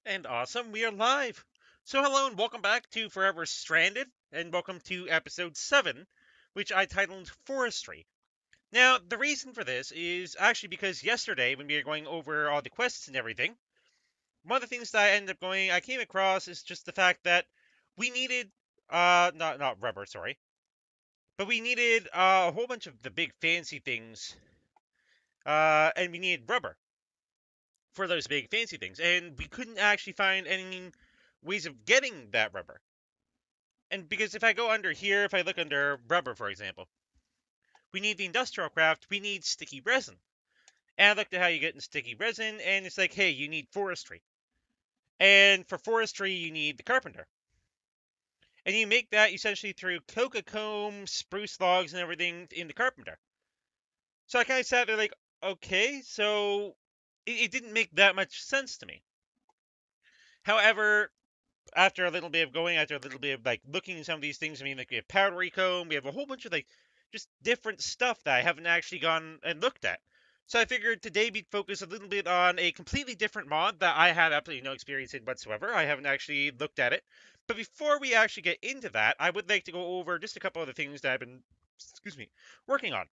And awesome, we are live. So, hello and welcome back to Forever Stranded, and welcome to episode 7, which I titled Forestry. Now, the reason for this is actually because yesterday, when we were going over all the quests and everything, one of the things that I came across is just the fact that we needed, not rubber, sorry, but we needed a whole bunch of the big fancy things, and we needed rubber for those big fancy things, and we couldn't actually find any ways of getting that rubber. And because if I go under here, if I look under rubber, for example, we need the industrial craft, we need sticky resin. And I looked at how you get in sticky resin, and it's like, hey, you need forestry. And for forestry, you need the carpenter. And you make that essentially through coca comb, spruce logs, and everything in the carpenter. So I kind of sat there like, okay, so it didn't make that much sense to me. However, after a little bit of going, after a little bit of like looking at some of these things, I mean, like we have powdery comb, we have a whole bunch of like just different stuff that I haven't actually gone and looked at. So I figured today we'd focus a little bit on a completely different mod that I have absolutely no experience in whatsoever. I haven't actually looked at it. But before we actually get into that, I would like to go over just a couple of the things that I've been, excuse me, working on.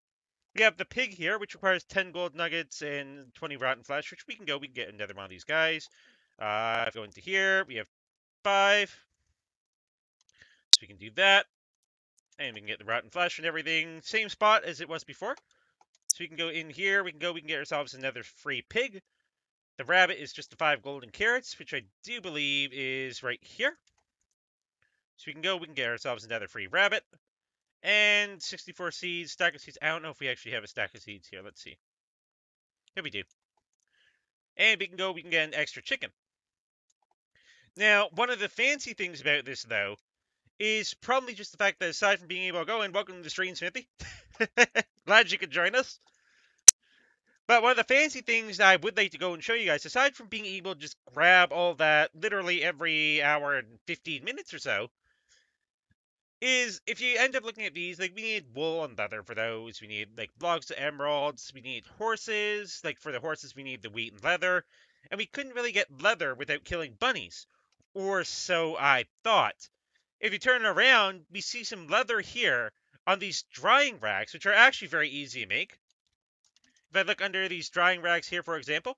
We have the pig here, which requires 10 gold nuggets and 20 rotten flesh, which we can get another one of these guys. If we go into here, we have 5. So we can do that. And we can get the rotten flesh and everything. Same spot as it was before. So we can go in here. We can get ourselves another free pig. The rabbit is just the 5 golden carrots, which I do believe is right here. So we can get ourselves another free rabbit. And 64 seeds, stack of seeds. I don't know if we actually have a stack of seeds here. Let's see. Here we do. And we can get an extra chicken. Now, one of the fancy things about this, though, is probably just the fact that aside from being able to go and welcome to the stream, Smithy. Glad you could join us. But one of the fancy things that I would like to go and show you guys, aside from being able to just grab all that literally every hour and 15 minutes or so, is if you end up looking at these, like we need wool and leather for those. We need like blocks of emeralds. We need horses. Like for the horses, we need the wheat and leather. And we couldn't really get leather without killing bunnies. Or so I thought. If you turn around, we see some leather here on these drying racks, which are actually very easy to make. If I look under these drying racks here, for example,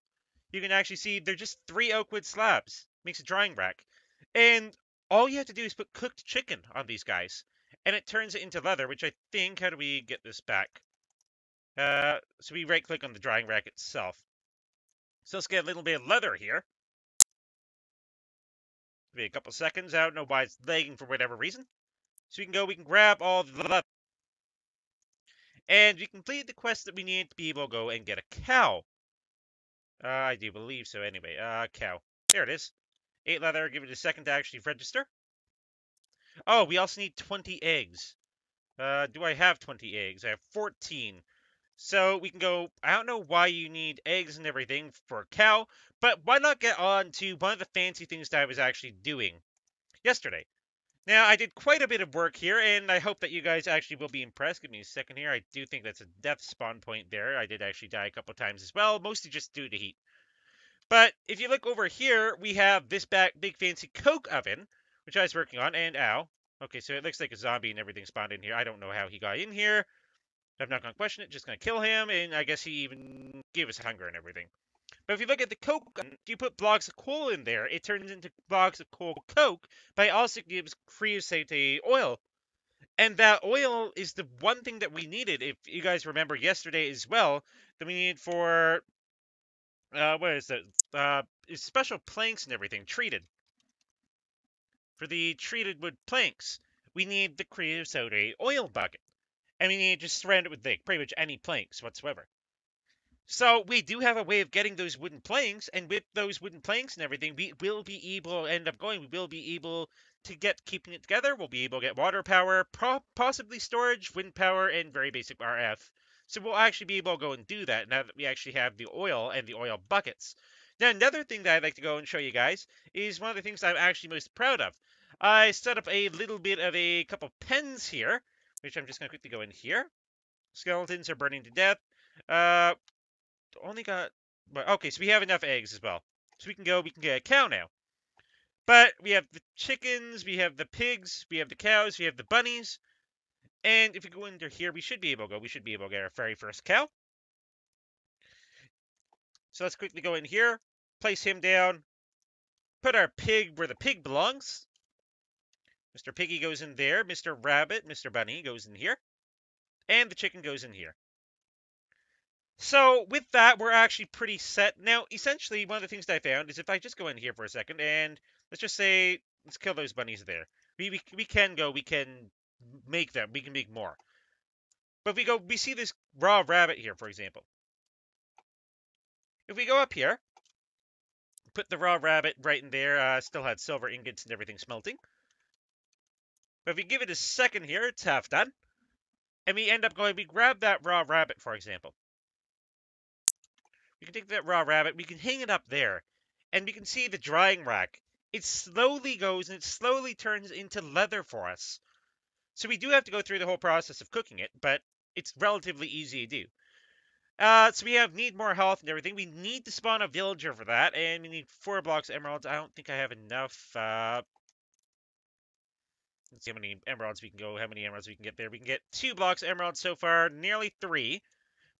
you can actually see they're just 3 oak wood slabs. Makes a drying rack. And all you have to do is put cooked chicken on these guys. And it turns it into leather, which I think, how do we get this back? So we right click on the drying rack itself. So let's get a little bit of leather here. Maybe a couple seconds. I don't know why it's lagging for whatever reason. So we can grab all the leather. And we complete the quest that we need to be able to go and get a cow. I do believe so anyway. Cow. There it is. 8 leather. Give it a second to actually register. Oh, we also need 20 eggs. Do I have 20 eggs? I have 14. So we can go, I don't know why you need eggs and everything for a cow, but why not get on to one of the fancy things that I was actually doing yesterday. Now, I did quite a bit of work here, and I hope that you guys actually will be impressed. Give me a second here. I do think that's a death spawn point there. I did actually die a couple times as well, mostly just due to heat. But if you look over here, we have this big fancy coke oven, which I was working on, and ow. Okay, so it looks like a zombie and everything spawned in here. I don't know how he got in here. I'm not going to question it, just going to kill him, and I guess he even gave us hunger and everything. But if you look at the coke, if you put blocks of coal in there, it turns into blocks of coal coke, but it also gives creosote oil. And that oil is the one thing that we needed, if you guys remember yesterday as well, that we needed for, what is it? Special planks and everything, treated. For the treated wood planks, we need the creosote oil bucket. And we need to just surround it with like, pretty much any planks whatsoever. So we do have a way of getting those wooden planks, and with those wooden planks and everything, we will be able to end up going. We will be able to get keeping it together. We'll be able to get water power, possibly storage, wind power, and very basic RF. So we'll actually be able to go and do that now that we actually have the oil and the oil buckets. Now, another thing that I'd like to go and show you guys is one of the things I'm actually most proud of. I set up a little bit of a couple pens here, which I'm just going to quickly go in here. Skeletons are burning to death. Uh, only got, but okay, so we have enough eggs as well. So we can get a cow now. But we have the chickens, we have the pigs, we have the cows, we have the bunnies. And if we go into here, we should be able to get our very first cow. So let's quickly go in here, place him down, put our pig where the pig belongs. Mr. Piggy goes in there, Mr. Rabbit, Mr. Bunny goes in here, and the chicken goes in here. So with that, we're actually pretty set. Now, essentially, one of the things that I found is if I just go in here for a second and let's just say, let's kill those bunnies there. We can make them, we can make more. But we see this raw rabbit here, for example. If we go up here, put the raw rabbit right in there, still had silver ingots and everything smelting. But if we give it a second here, it's half done. And we end up we grab that raw rabbit, for example. We can take that raw rabbit, we can hang it up there, and we can see the drying rack. It slowly goes and it slowly turns into leather for us. So we do have to go through the whole process of cooking it, but it's relatively easy to do. So we need more health and everything. We need to spawn a villager for that, and we need 4 blocks of emeralds. I don't think I have enough. Let's see how many emeralds we can get there. We can get 2 blocks of emeralds so far, nearly 3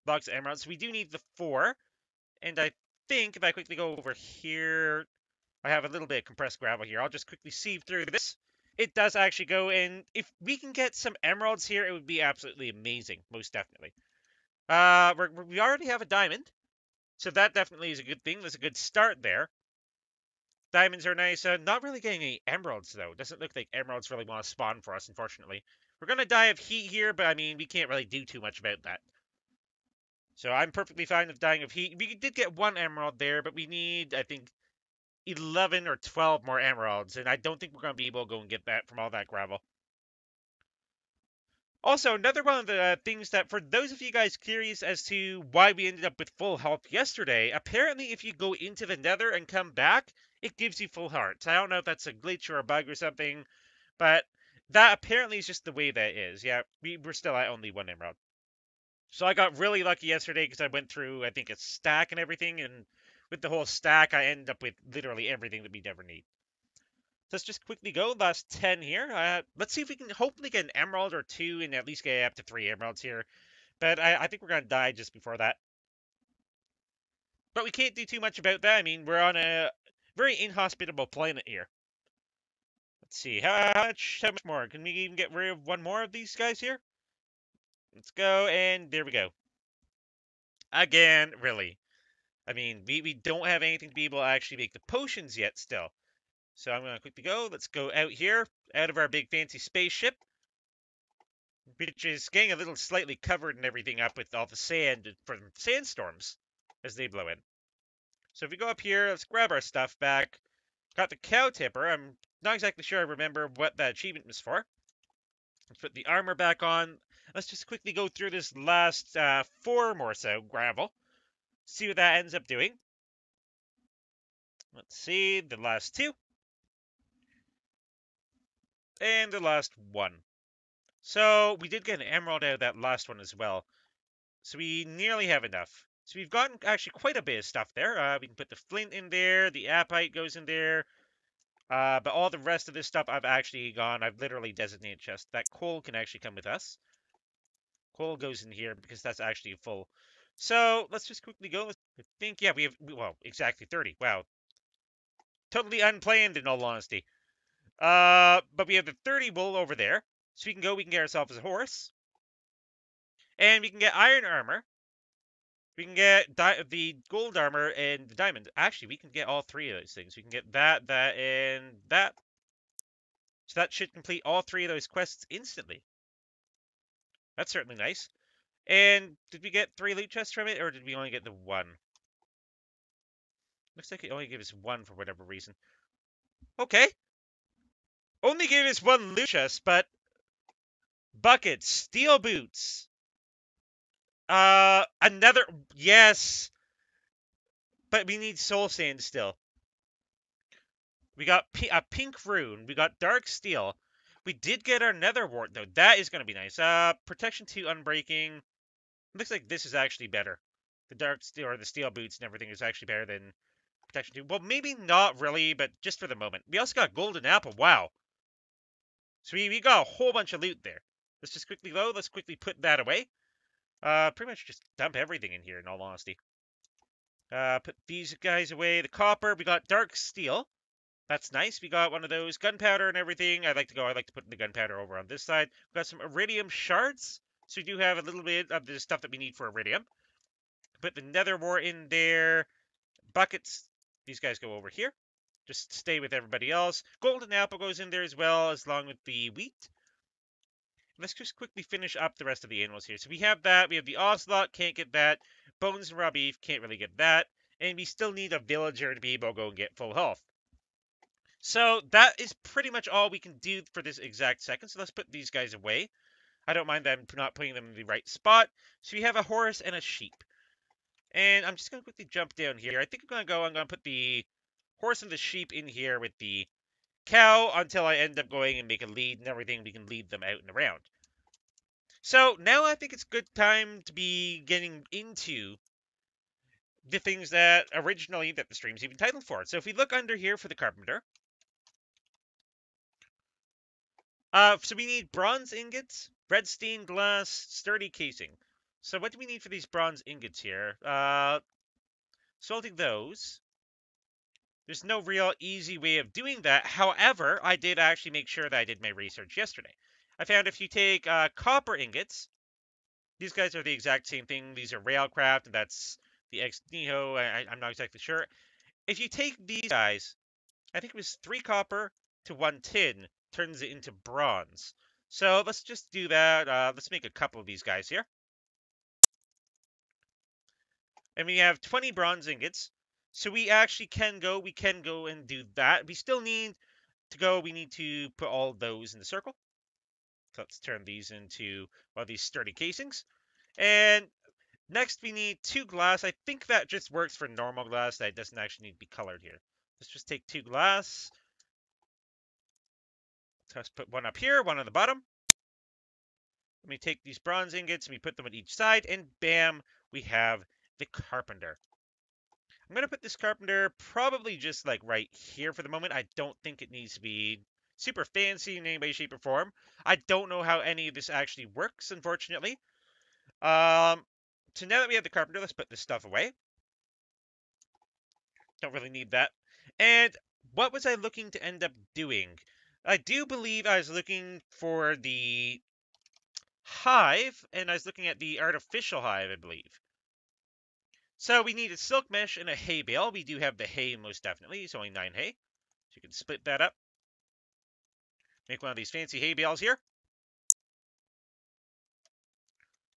blocks of emeralds. So we do need the 4. And I think if I quickly go over here, I have a little bit of compressed gravel here. I'll just quickly sieve through this. It does actually go, and if we can get some emeralds here, it would be absolutely amazing, most definitely. We already have a diamond, so that definitely is a good thing. There's a good start there. Diamonds are nice. Not really getting any emeralds, though. Doesn't look like emeralds really want to spawn for us, unfortunately. We're going to die of heat here, but I mean, we can't really do too much about that. So I'm perfectly fine with dying of heat. We did get 1 emerald there, but we need, I think, 11 or 12 more emeralds, and I don't think we're going to be able to go and get that from all that gravel. Also, another one of the things that, for those of you guys curious as to why we ended up with full health yesterday, apparently if you go into the nether and come back, it gives you full hearts. I don't know if that's a glitch or a bug or something, but that apparently is just the way that is. Yeah, we're still at only 1 emerald. So I got really lucky yesterday because I went through, I think, a stack and everything, and with the whole stack, I ended up with literally everything that we never need. Let's just quickly go, last 10 here. Let's see if we can hopefully get an emerald or 2 and at least get up to 3 emeralds here. But I think we're going to die just before that. But we can't do too much about that. I mean, we're on a very inhospitable planet here. Let's see, how much more? Can we even get rid of 1 more of these guys here? Let's go, and there we go. Again, really. I mean, we don't have anything to be able to actually make the potions yet still. So I'm going to quickly go. Let's go out here, out of our big fancy spaceship, which is getting a little slightly covered and everything up with all the sand from sandstorms as they blow in. So if we go up here, let's grab our stuff back. Got the cow tipper. I'm not exactly sure I remember what that achievement was for. Let's put the armor back on. Let's just quickly go through this last 4 more so gravel. See what that ends up doing. Let's see, the last 2. And the last 1. So we did get an emerald out of that last one as well. So we nearly have enough. So we've gotten actually quite a bit of stuff there. We can put the flint in there. The apatite goes in there. But all the rest of this stuff I've literally designated chest. That coal can actually come with us. Coal goes in here because that's actually full. So let's just quickly go. I think, yeah, we have, well, exactly 30. Wow. Totally unplanned in all honesty. But we have the 30 wool over there. So we can get ourselves a horse. And we can get iron armor. We can get the gold armor and the diamond. Actually, we can get all 3 of those things. We can get that, and that. So that should complete all 3 of those quests instantly. That's certainly nice. And did we get 3 loot chests from it, or did we only get the 1? Looks like it only gave us 1 for whatever reason. Okay. Only gave us 1 loot chest, but buckets, steel boots. Another, yes. But we need soul sand still. We got a pink rune. We got dark steel. We did get our nether wart, though. That is going to be nice. Protection 2 unbreaking. Looks like this is actually better. The dark steel, or the steel boots and everything is actually better than protection too. Well, maybe not really, but just for the moment. We also got golden apple. Wow. So we got a whole bunch of loot there. Let's just quickly load. Let's quickly put that away. Pretty much just dump everything in here, in all honesty. Put these guys away. The copper. We got dark steel. That's nice. We got one of those gunpowder and everything. I like to put the gunpowder over on this side. We got some iridium shards. So we do have a little bit of the stuff that we need for iridium. Put the nether ore in there. Buckets. These guys go over here. Just stay with everybody else. Golden apple goes in there as well, as long with the wheat. Let's just quickly finish up the rest of the animals here. So we have that. We have the ocelot. Can't get that. Bones and raw beef. Can't really get that. And we still need a villager to be able to go and get full health. So that is pretty much all we can do for this exact second. So let's put these guys away. I don't mind them not putting them in the right spot. So we have a horse and a sheep. And I'm just going to quickly jump down here. I think I'm going to put the horse and the sheep in here with the cow until I end up going and make a lead and everything. We can lead them out and around. So now I think it's good time to be getting into the things that originally that the stream's even titled for. So if we look under here for the carpenter, so we need bronze ingots, red stained glass, sturdy casing. So what do we need for these bronze ingots here? Salting those. There's no real easy way of doing that. However, I did actually make sure that I did my research yesterday. I found if you take copper ingots, these guys are the exact same thing. These are railcraft, and that's the ex nihilo. I'm not exactly sure. If you take these guys, I think it was 3 copper to 1 tin turns it into bronze. So let's just do that. Let's make a couple of these guys here. And we have 20 bronze ingots. So we actually can go and do that. We still need to go. We need to put all those in the circle. So let's turn these into one of these sturdy casings. And next we need 2 glass. I think that just works for normal glass. That doesn't actually need to be colored here. Let's just take 2 glass. Let's put one up here, one on the bottom. Let me take these bronze ingots and we put them on each side, and bam, we have the carpenter. I'm going to put this carpenter probably just like right here for the moment. I don't think it needs to be super fancy in any way, shape, or form. I don't know how any of this actually works, unfortunately. So now that we have the carpenter, let's put this stuff away. Don't really need that. And what was I looking to end up doing? I do believe I was looking for the hive, and I was looking at the artificial hive, I believe. So we need a silk mesh and a hay bale. We do have the hay, most definitely. It's only 9 hay. So you can split that up. Make one of these fancy hay bales here.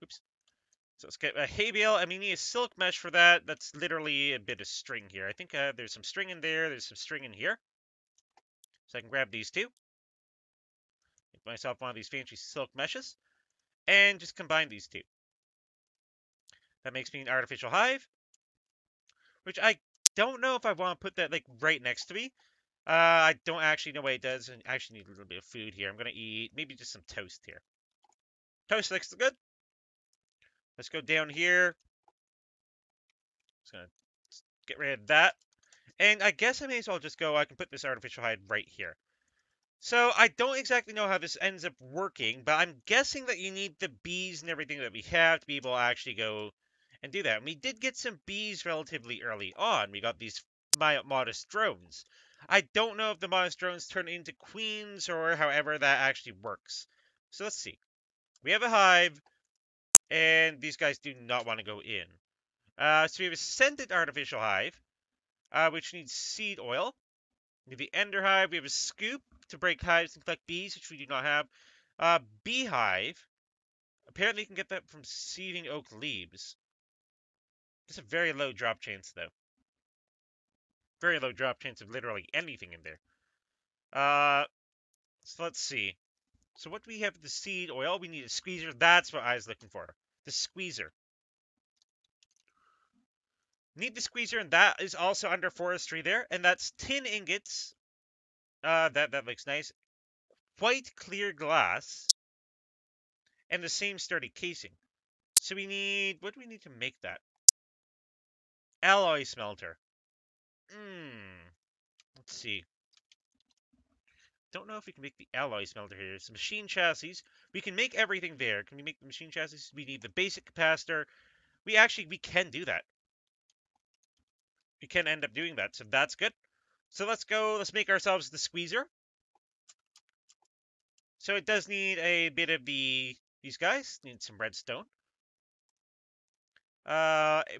Oops. So let's get a hay bale, and we need a silk mesh for that. That's literally a bit of string here. I think there's some string in there. There's some string in here. So I can grab these two. Make myself one of these fancy silk meshes. And just combine these two. That makes me an artificial hive. Which I don't know if I want to put that like right next to me. I don't actually know what it does. I actually need a little bit of food here. I'm going to eat maybe just some toast here. Toast looks good. Let's go down here. Just going to get rid of that. And I guess I may as well just go. I can put this artificial hide right here. So I don't exactly know how this ends up working, but I'm guessing that you need the bees and everything that we have to be able to actually go and do that. And we did get some bees relatively early on. We got these modest drones. I don't know if the modest drones turn into queens or however that actually works. So let's see. We have a hive, and these guys do not want to go in. So we have a scented artificial hive, which needs seed oil. We have the ender hive. We have a scoop to break hives and collect bees, which we do not have. Beehive. Apparently you can get that from seeding oak leaves. It's a very low drop chance, though. Very low drop chance of literally anything in there. So let's see. So what do we have with the seed oil? We need a squeezer. That's what I was looking for. The squeezer. Need the squeezer, and that is also under forestry there. And that's tin ingots. That looks nice. White clear glass. And the same sturdy casing. So we need, what do we need to make that? Alloy smelter. Hmm. Let's see. Don't know if we can make the alloy smelter here. It's machine chassis. We can make everything there. Can we make the machine chassis? We need the basic capacitor. We can do that. We can end up doing that, so that's good. So let's go. Let's make ourselves the squeezer. So it does need a bit of these guys. Need some redstone.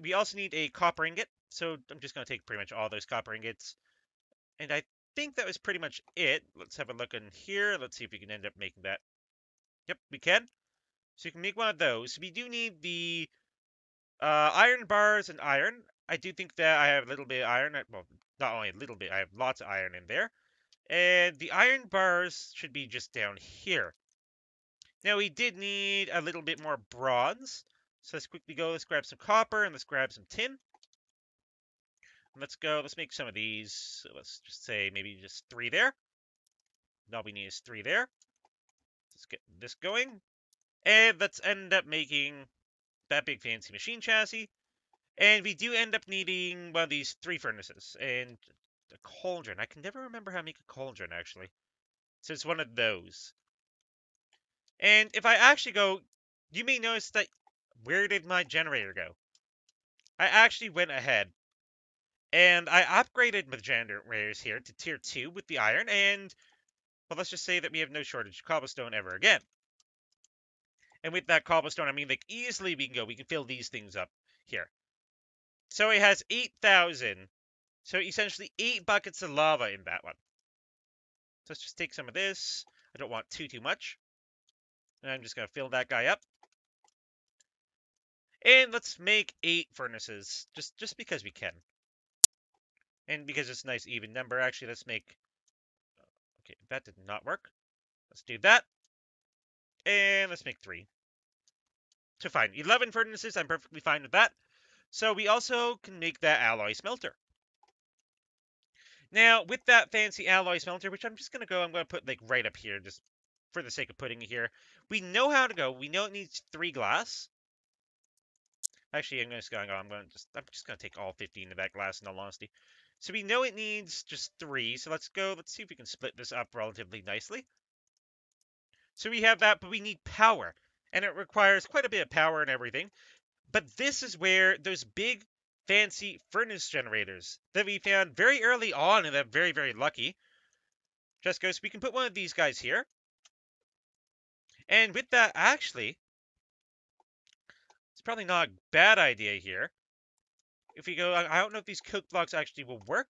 We also need a copper ingot. So I'm just gonna take pretty much all those copper ingots. And I think that was pretty much it. Let's have a look in here. Let's see if we can end up making that. Yep, we can. So you can make one of those. We do need the iron bars and iron. I do think that I have a little bit of iron. Well, not only a little bit, I have lots of iron in there. And the iron bars should be just down here. Now, we did need a little bit more bronze. So let's quickly go. Let's grab some copper and let's grab some tin. And let's go. Let's make some of these. So let's just say maybe just 3 there. All we need is 3 there. Let's get this going. And let's end up making that big fancy machine chassis. And we do end up needing one of these 3 furnaces. And a cauldron. I can never remember how to make a cauldron, actually. So it's one of those. And if I actually go, you may notice that, where did my generator go? I actually went ahead and I upgraded my generators here to tier 2 with the iron. And, well, let's just say that we have no shortage of cobblestone ever again. And with that cobblestone, I mean, like, easily we can fill these things up here. So it has 8,000. So essentially 8 buckets of lava in that one. So let's just take some of this. I don't want too much. And I'm just going to fill that guy up. And let's make 8 furnaces, just because we can. And because it's a nice even number, actually, let's make... Okay, that did not work. Let's do that. And let's make 3. So fine, 11 furnaces, I'm perfectly fine with that. So we also can make that alloy smelter. Now, with that fancy alloy smelter, which I'm going to put like right up here, just for the sake of putting it here. We know how to go. We know it needs 3 glass. Actually, I'm just going to take all 15 of that glass in all honesty. So we know it needs just 3. So let's go. Let's see if we can split this up relatively nicely. So we have that, but we need power. And it requires quite a bit of power and everything. But this is where those big, fancy furnace generators that we found very early on, and I'm very, very lucky, just goes, we can put one of these guys here. And with that, actually, it's probably not a bad idea here. If we go, I don't know if these coke blocks actually will work,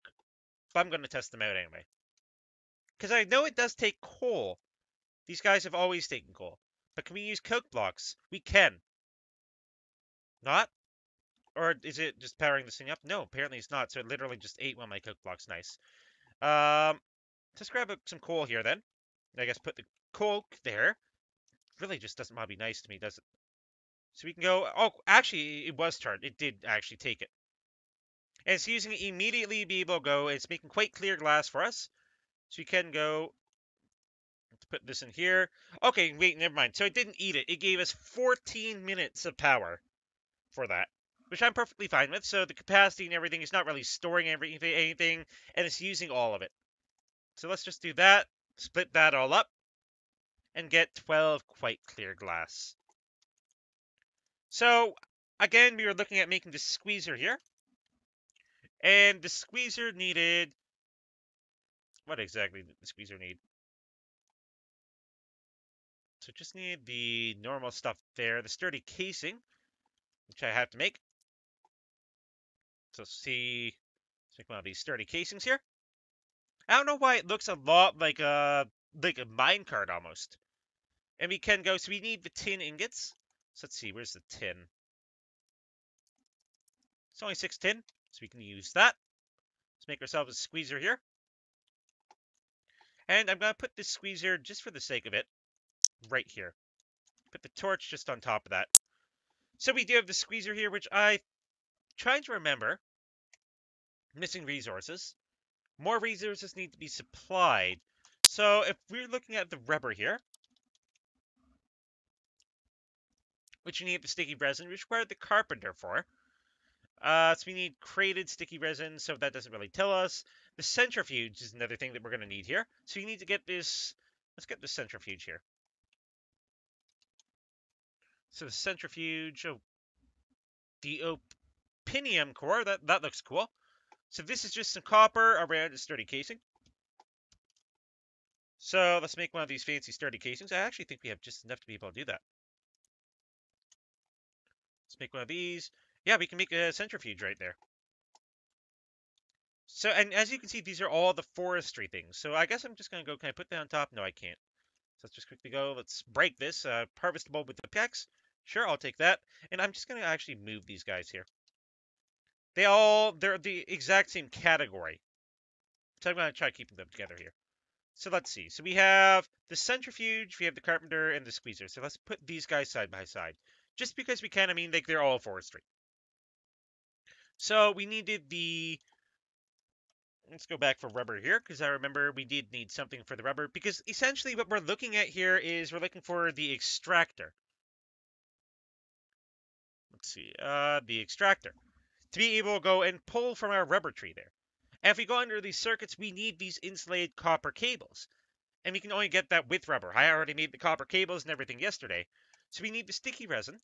but I'm going to test them out anyway. Because I know it does take coal. These guys have always taken coal. But can we use coke blocks? We can. Not? Or is it just powering this thing up? No, apparently it's not. So it literally just ate one of my coke blocks. Nice. Let's grab some coal here then. I guess put the coke there. Really just doesn't want to be nice to me, does it? So we can go... Oh, actually, it was turned. It did actually take it. And it's using it immediately be able to go. It's making quite clear glass for us. So you can go... Let's put this in here. Okay, wait, never mind. So it didn't eat it. It gave us 14 minutes of power for that, which I'm perfectly fine with. So the capacity and everything is not really storing anything, and it's using all of it. So let's just do that, split that all up, and get 12 quite clear glass. So, again, we were looking at making the squeezer here. And the squeezer needed... What exactly did the squeezer need? So just need the normal stuff there. The sturdy casing, which I have to make. So see... Let's make one of these sturdy casings here. I don't know why it looks a lot like a minecart almost. And we can go... So we need the tin ingots. So let's see, where's the tin? It's only 6 tin, so we can use that. Let's make ourselves a squeezer here. And I'm going to put this squeezer, just for the sake of it, right here. Put the torch just on top of that. So we do have the squeezer here, which I trying to remember. Missing resources. More resources need to be supplied. So if we're looking at the rubber here, which you need the sticky resin, which require the carpenter for. So we need crated sticky resin, so that doesn't really tell us. The centrifuge is another thing that we're going to need here. So you need to get this. Let's get the centrifuge here. So the centrifuge, oh, the opinium core, that looks cool. So this is just some copper around a sturdy casing. So let's make one of these fancy sturdy casings. I actually think we have just enough to be able to do that. Let's make one of these. Yeah, we can make a centrifuge right there. So, and as you can see, these are all the forestry things. So I guess I'm just going to go, can I put that on top? No, I can't. So let's just quickly go. Let's break this. Harvestable with the pickaxe. Sure, I'll take that. And I'm just going to actually move these guys here. They're the exact same category. So I'm going to try keeping them together here. So let's see. So we have the centrifuge, we have the carpenter, and the squeezer. So let's put these guys side by side. Just because we can, I mean, they're all forestry. So we needed the... Let's go back for rubber here, because I remember we did need something for the rubber. Because essentially what we're looking at here is we're looking for the extractor. Let's see, the extractor. To be able to go and pull from our rubber tree there. And if we go under these circuits, we need these insulated copper cables. And we can only get that with rubber. I already made the copper cables and everything yesterday. So we need the sticky resin.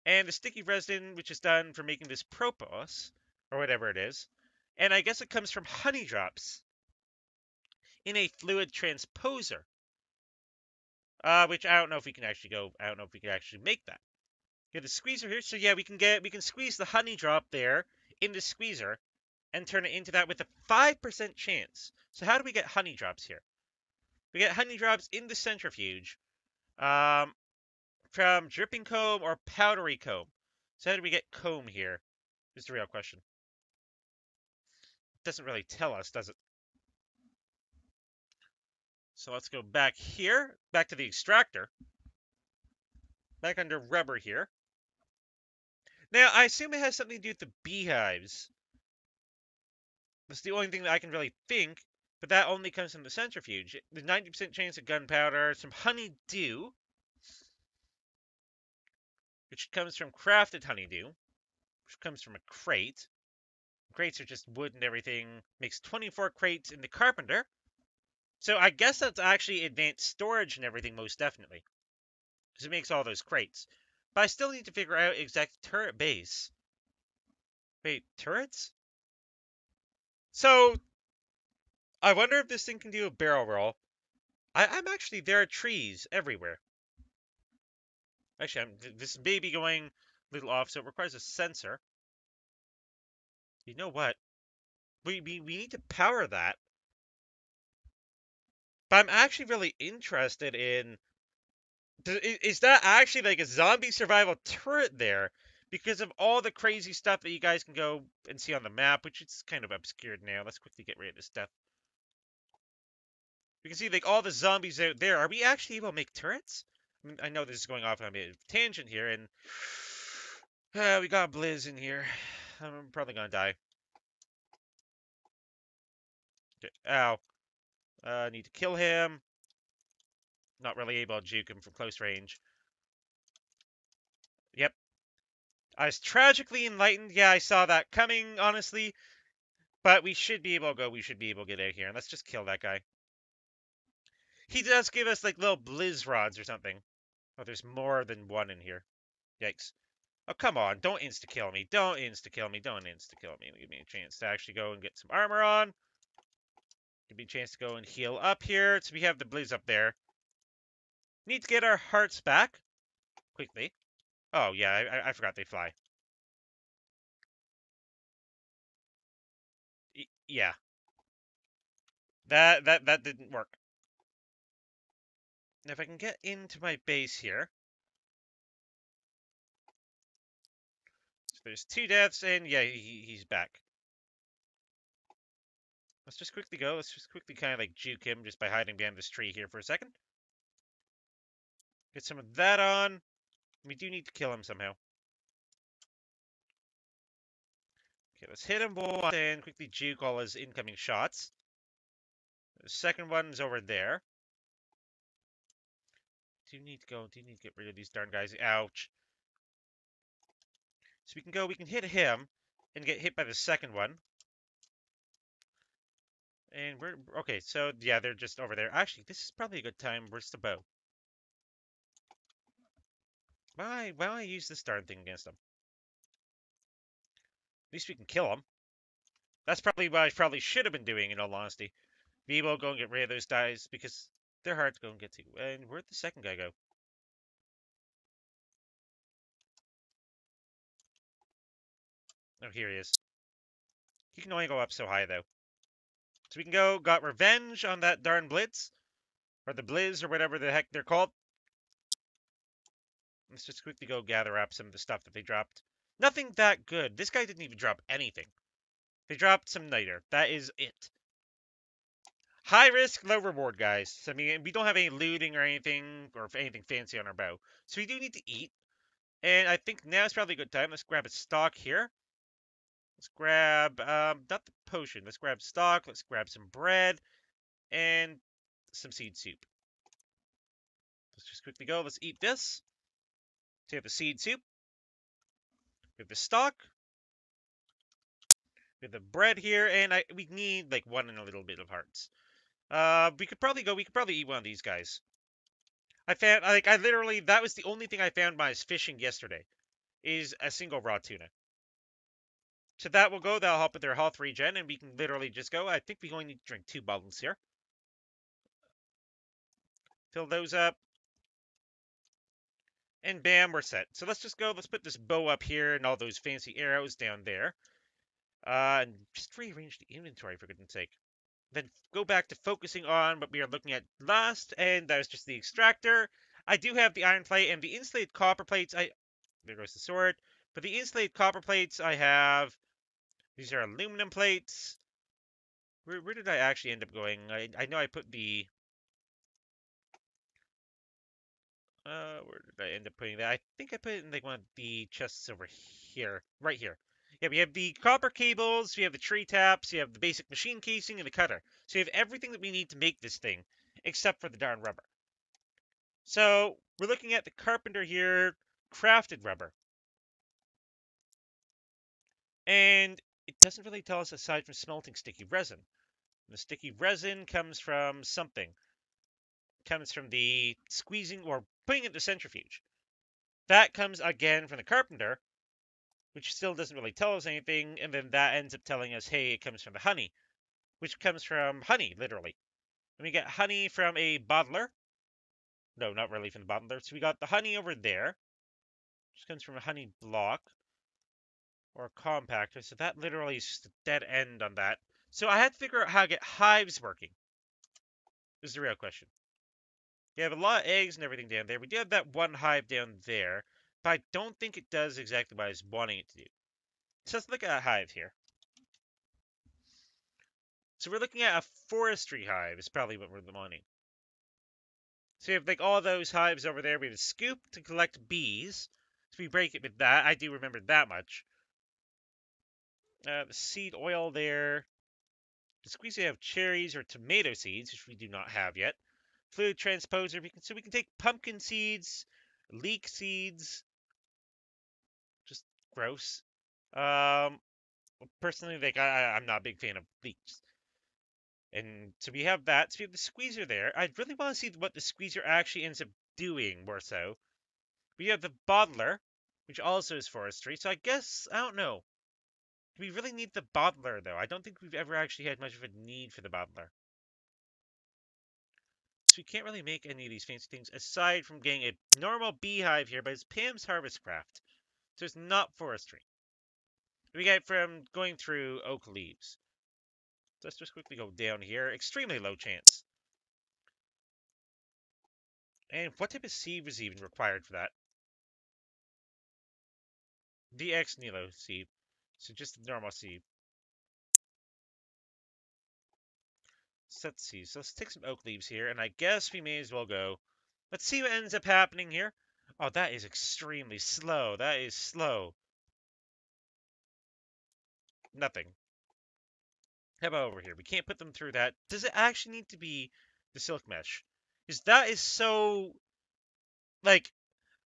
And the sticky resin, which is done for making this propose, or whatever it is. And I guess it comes from honey drops in a fluid transposer. Which I don't know if we can actually go, I don't know if we can actually make that. Get the squeezer here. So yeah, we can squeeze the honey drop there in the squeezer and turn it into that with a 5% chance. So how do we get honey drops here? We get honey drops in the centrifuge from dripping comb or powdery comb. So how do we get comb here? Just a real question. It doesn't really tell us, does it? So let's go back here, back to the extractor. Back under rubber here. Now, I assume it has something to do with the beehives. That's the only thing that I can really think, but that only comes from the centrifuge. There's 90% chance of gunpowder, some honeydew, which comes from crafted honeydew, which comes from a crate. Crates are just wood and everything. Makes 24 crates in the carpenter. So I guess that's actually advanced storage and everything, most definitely. Because it makes all those crates. But I still need to figure out exact turret base. Wait, turrets? So, I wonder if this thing can do a barrel roll. I'm actually, there are trees everywhere. Actually, this may be going a little off, so it requires a sensor. You know what? We need to power that. But I'm actually really interested in... Is that actually like a zombie survival turret there? Because of all the crazy stuff that you guys can go and see on the map, which is kind of obscured now. Let's quickly get rid of this stuff. You can see like all the zombies out there. Are we actually able to make turrets? I mean, I know this is going off on a tangent here, and we got Blizz in here. I'm probably gonna die. Okay. Ow. Need to kill him. Not really able to juke him from close range. Yep. I was tragically enlightened. Yeah, I saw that coming, honestly. But we should be able to go. We should be able to get out of here. And let's just kill that guy. He does give us, like, little blizz rods or something. Oh, there's more than one in here. Yikes. Oh, come on. Don't insta-kill me. Don't insta-kill me. Don't insta-kill me. Give me a chance to actually go and get some armor on. Give me a chance to go and heal up here. So we have the blizz up there. Need to get our hearts back. Quickly. Oh, yeah. I forgot they fly. Yeah. That didn't work. Now, if I can get into my base here. So there's 2 deaths, and yeah, he's back. Let's just quickly go. Let's just quickly kind of like juke him just by hiding behind this tree here for a second. Get some of that on. We do need to kill him somehow. Okay, let's hit him once and quickly juke all his incoming shots. The second one's over there. Do you need to go? Do you need to get rid of these darn guys? Ouch. So we can hit him and get hit by the second one. And we're okay, so yeah, they're just over there. Actually, this is probably a good time. Where's the bow? Why don't I use this darn thing against them? At least we can kill them. That's probably what I probably should have been doing, in all honesty. Be able to go and get rid of those guys because they're hard to go and get to. And where'd the second guy go? Oh, here he is. He can only go up so high, though. So we can go, got revenge on that darn Blitz. Or the Blizz, or whatever the heck they're called. Let's just quickly go gather up some of the stuff that they dropped. Nothing that good. This guy didn't even drop anything. They dropped some niter. That is it. High risk, low reward, guys. I mean, we don't have any looting or anything fancy on our bow. So we do need to eat. And I think now is probably a good time. Let's grab a stock here. Let's grab, not the potion. Let's grab stock. Let's grab some bread and some seed soup. Let's just quickly go. Let's eat this. So we have the seed soup. We have the stock. We have the bread here, and we need like one and a little bit of hearts. We could probably eat one of these guys. I found, like, I literally, that was the only thing I found when I was fishing yesterday, is a single raw tuna. So that will go, that'll help with their health regen, and we can literally just go. I think we only need to drink 2 bottles here. Fill those up. And bam, we're set. So let's just go, let's put this bow up here and all those fancy arrows down there. And just rearrange the inventory, for goodness sake. Then go back to focusing on what we are looking at last, and that was just the extractor. I do have the iron plate and the insulated copper plates. There goes the sword. But the insulated copper plates I have, these are aluminum plates. Where did I actually end up going? I know I put the, where did I end up putting that? I think I put it in like one of the chests over here, right here. Yeah, we have the copper cables, we have the tree taps, we have the basic machine casing, and the cutter. So we have everything that we need to make this thing, except for the darn rubber. So we're looking at the carpenter here, crafted rubber. And it doesn't really tell us aside from smelting sticky resin. The sticky resin comes from something. It comes from the squeezing or putting it in the centrifuge. That comes again from the carpenter, which still doesn't really tell us anything, and then that ends up telling us, hey, it comes from the honey, which comes from honey, literally. And we get honey from a bottler. No, not really from the bottler. So we got the honey over there, which comes from a honey block or a compactor. So that literally is just a dead end on that. So I had to figure out how to get hives working. This is the real question. You have a lot of eggs and everything down there. We do have that one hive down there, but I don't think it does exactly what I was wanting it to do. So let's look at a hive here. So we're looking at a forestry hive is probably what we're wanting. So we have like all those hives over there. We have a scoop to collect bees. So we break it with that. I do remember that much. The seed oil there. The squeeze we have cherries or tomato seeds, which we do not have yet. Fluid transposer. So we can take pumpkin seeds, leek seeds. Just gross. Personally, like I'm not a big fan of leeks. And so we have that. So we have the squeezer there. I really want to see what the squeezer actually ends up doing more so. We have the bottler, which also is forestry. So I guess, I don't know. Do we really need the bottler, though? I don't think we've ever actually had much of a need for the bottler. So we can't really make any of these fancy things aside from getting a normal beehive here, but it's Pam's Harvest Craft. So it's not forestry. We get it from going through oak leaves. So let's just quickly go down here. Extremely low chance. And what type of seed was even required for that? DX Nilo seed. So just the normal seed. So let's see. So let's take some oak leaves here, and I guess we may as well go. Let's see what ends up happening here. Oh, that is extremely slow. That is slow. Nothing. How about over here? We can't put them through that. Does it actually need to be the silk mesh? Because that is so, like,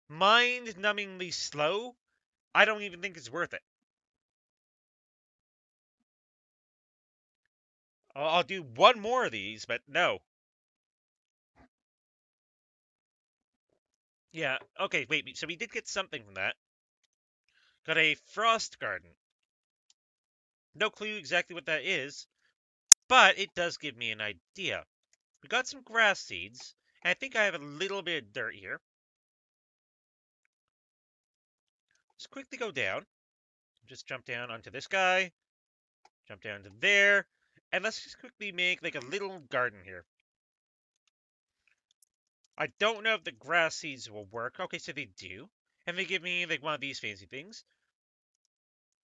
mind-numbingly slow I don't even think it's worth it. I'll do one more of these, but no. Yeah, okay, wait, so we did get something from that. Got a frost garden. No clue exactly what that is, but it does give me an idea. We got some grass seeds, and I think I have a little bit of dirt here. Let's quickly go down. Just jump down onto this guy, jump down to there, and let's just quickly make like a little garden here. I don't know if the grass seeds will work. Okay, so they do. And they give me like one of these fancy things.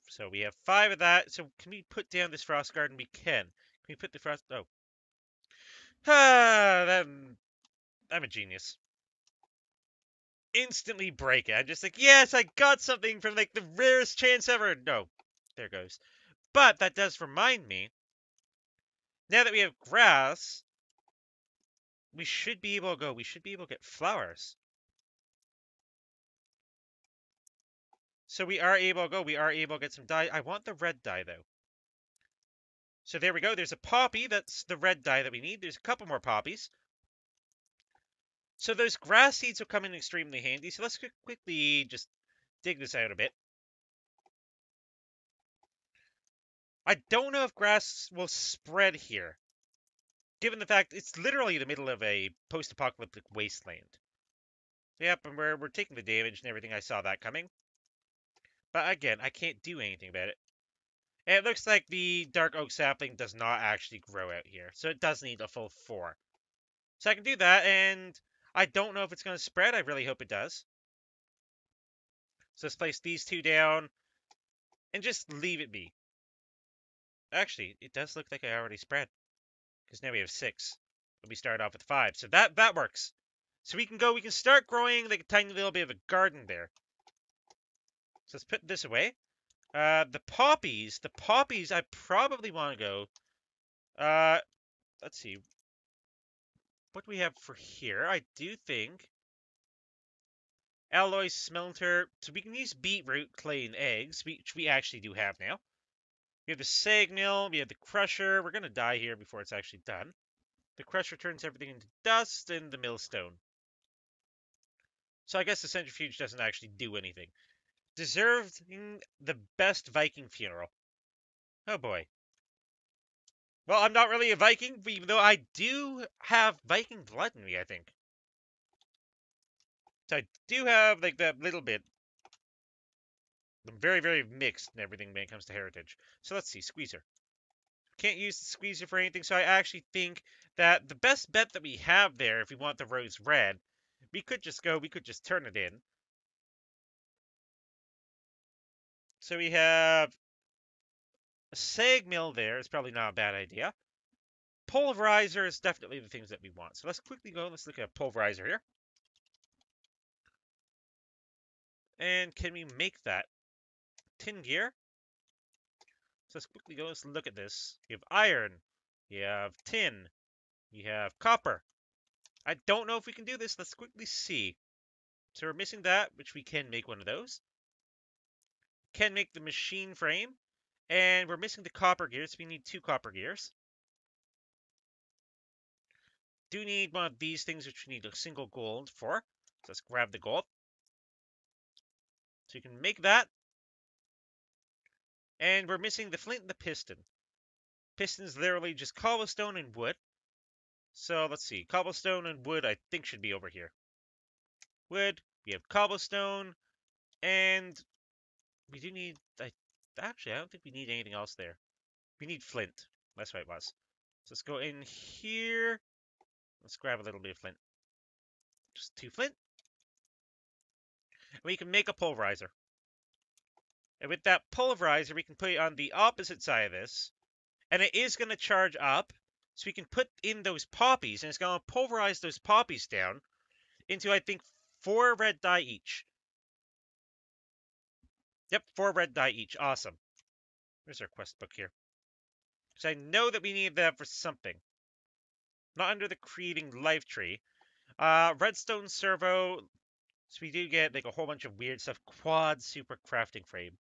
So we have 5 of that. So can we put down this frost garden? We can. Can we put the frost... Oh. I'm a genius. Instantly break it. I'm just like, yes, I got something from like the rarest chance ever. No. There goes. But that does remind me, now that we have grass, we should be able to go. We should be able to get flowers. So we are able to go. We are able to get some dye. I want the red dye, though. So there we go. There's a poppy. That's the red dye that we need. There's a couple more poppies. So those grass seeds will come in extremely handy. So let's quickly just dig this out a bit. I don't know if grass will spread here, given the fact it's literally the middle of a post-apocalyptic wasteland. Yep, and we're taking the damage and everything. I saw that coming. But again, I can't do anything about it. And it looks like the dark oak sapling does not actually grow out here. So it does need a full 4. So I can do that, and I don't know if it's going to spread. I really hope it does. So let's place these 2 down and just leave it be. Actually, it does look like I already spread, because now we have 6. But we started off with 5. So that works. So we can start growing like a tiny little bit of a garden there. So let's put this away. The poppies, I probably want to go. Let's see. What do we have for here? I do think alloy smelter. So we can use beetroot, clay, and eggs, which we actually do have now. We have the sag mill. We have the crusher. We're gonna die here before it's actually done. The crusher turns everything into dust, and the millstone. So I guess the centrifuge doesn't actually do anything. Deserving the best Viking funeral. Oh boy. Well, I'm not really a Viking, even though I do have Viking blood in me, I think. So I do have, like, that little bit. I'm very, very mixed and everything when it comes to heritage. So let's see, squeezer. Can't use the squeezer for anything, so I actually think that the best bet that we have there, if we want the rose red, we could just turn it in. So we have a sag mill there. It's probably not a bad idea. Pulverizer is definitely the things that we want. So let's quickly go. Let's look at a pulverizer here. And can we make that? Tin gear. So let's quickly go. Let's look at this. You have iron. You have tin. You have copper. I don't know if we can do this. Let's quickly see. So we're missing that, which we can make one of those. Can make the machine frame. And we're missing the copper gears. We need 2 copper gears. Do need one of these things, which we need a single gold for. So let's grab the gold. So you can make that. And we're missing the flint and the piston. Piston's literally just cobblestone and wood. So let's see. Cobblestone and wood, I think, should be over here. Wood. We have cobblestone. And we do need... Actually, I don't think we need anything else there. We need flint. That's what it was. So let's go in here. Let's grab a little bit of flint. Just 2 flint. And we can make a pulverizer. And with that pulverizer, we can put it on the opposite side of this. And it is going to charge up. So we can put in those poppies. And it's going to pulverize those poppies down into, I think, 4 red dye each. Yep, 4 red dye each. Awesome. Where's our quest book here? Because I know that we need that for something. Not under the creating life tree. Redstone servo. So we do get like a whole bunch of weird stuff. Quad super crafting frame.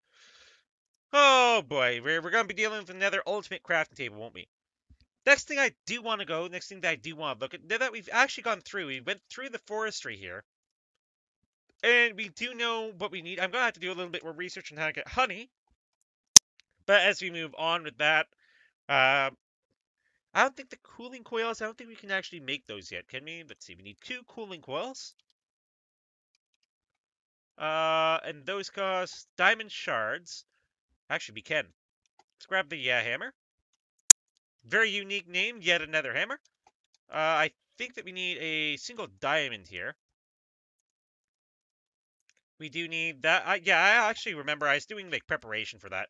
Oh boy, we're gonna be dealing with another ultimate crafting table, won't we? Next thing that I do want to look at, now that we've actually gone through, we went through the forestry here, and we do know what we need. I'm gonna have to do a little bit more research on how to get honey, but as we move on with that, uh, I don't think the cooling coils, I don't think we can actually make those yet, can we? Let's see, we need 2 cooling coils. And those cost diamond shards. Actually, we can. Let's grab the hammer. Very unique name, yet another hammer. I think that we need a single diamond here. We do need that. Yeah, I actually remember I was doing like preparation for that.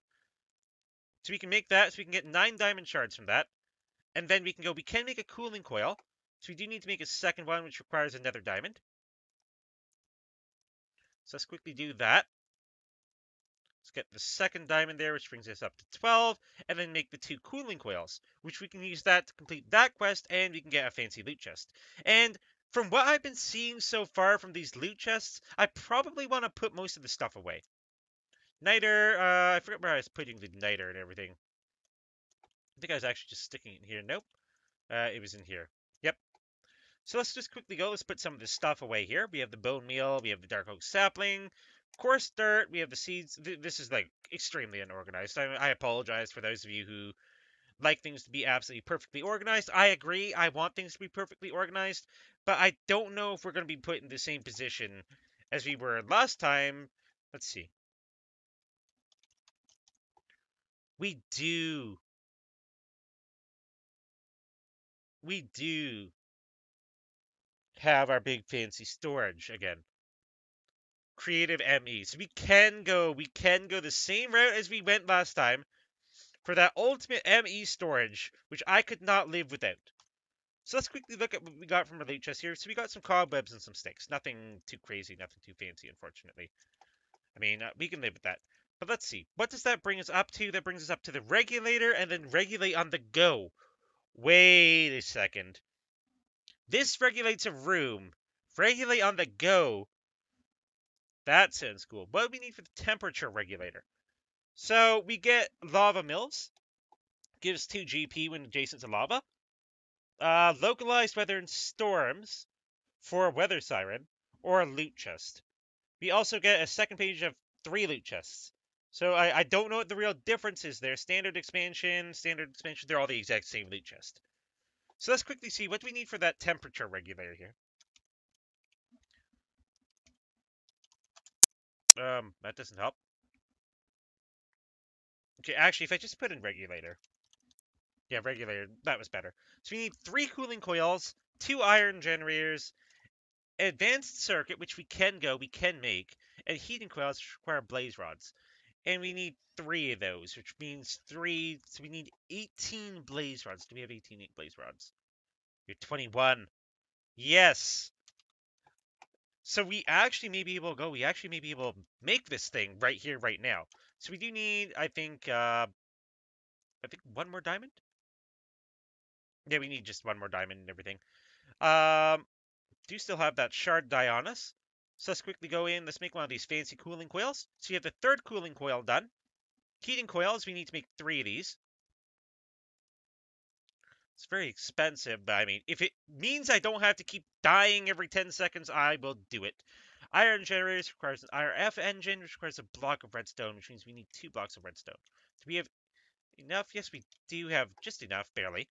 So we can make that, so we can get 9 diamond shards from that. And then we can go, we can make a cooling coil. So we do need to make a second one, which requires another diamond. So let's quickly do that. Let's get the second diamond there, which brings us up to 12, and then make the 2 cooling coils, which we can use that to complete that quest, and we can get a fancy loot chest. And from what I've been seeing so far from these loot chests, I probably want to put most of the stuff away. Niter, I forget where I was putting the niter and everything. I think I was actually just sticking it in here. Nope. It was in here. Yep. So let's just quickly go. Let's put some of this stuff away here. We have the bone meal. We have the dark oak sapling. Coarse dirt. We have the seeds. This is like extremely unorganized. I apologize for those of you who like things to be absolutely perfectly organized. I agree. I want things to be perfectly organized, but I don't know if we're going to be put in the same position as we were last time. Let's see. We do. We do have our big fancy storage again. Creative ME. So we can go the same route as we went last time for that ultimate ME storage, which I could not live without. So let's quickly look at what we got from our loot chest here. So we got some cobwebs and some sticks. Nothing too crazy, nothing too fancy, unfortunately. I mean, we can live with that. But let's see. What does that bring us up to? That brings us up to the regulator and then regulate on the go. Wait a second. This regulates a room. Regulate on the go. That sounds cool. What do we need for the temperature regulator? So we get lava mills. Gives 2 GP when adjacent to lava. Localized weather and storms for a weather siren or a loot chest. We also get a second page of 3 loot chests. So I don't know what the real difference is there. Standard expansion, they're all the exact same loot chest. So let's quickly see what do we need for that temperature regulator here. That doesn't help. Okay, actually, if I just put in regulator. Yeah, regulator, that was better. So we need 3 cooling coils, 2 iron generators, advanced circuit, which we can make, and heating coils, which require blaze rods. And we need 3 of those, which means 3, so we need 18 blaze rods. Do we have 18 blaze rods? You're 21. Yes! So we actually may be able to make this thing right here, right now. So we do need, I think 1 more diamond? Yeah, we need just 1 more diamond and everything. Do still have that shard die on us. So let's quickly go in. Let's make one of these fancy cooling coils. So you have the 3rd cooling coil done. Heating coils, we need to make 3 of these. It's very expensive, but I mean, if it means I don't have to keep dying every 10 seconds, I will do it. Iron generators requires an IRF engine, which requires a block of redstone, which means we need 2 blocks of redstone. Do we have enough? Yes, we do have just enough, barely.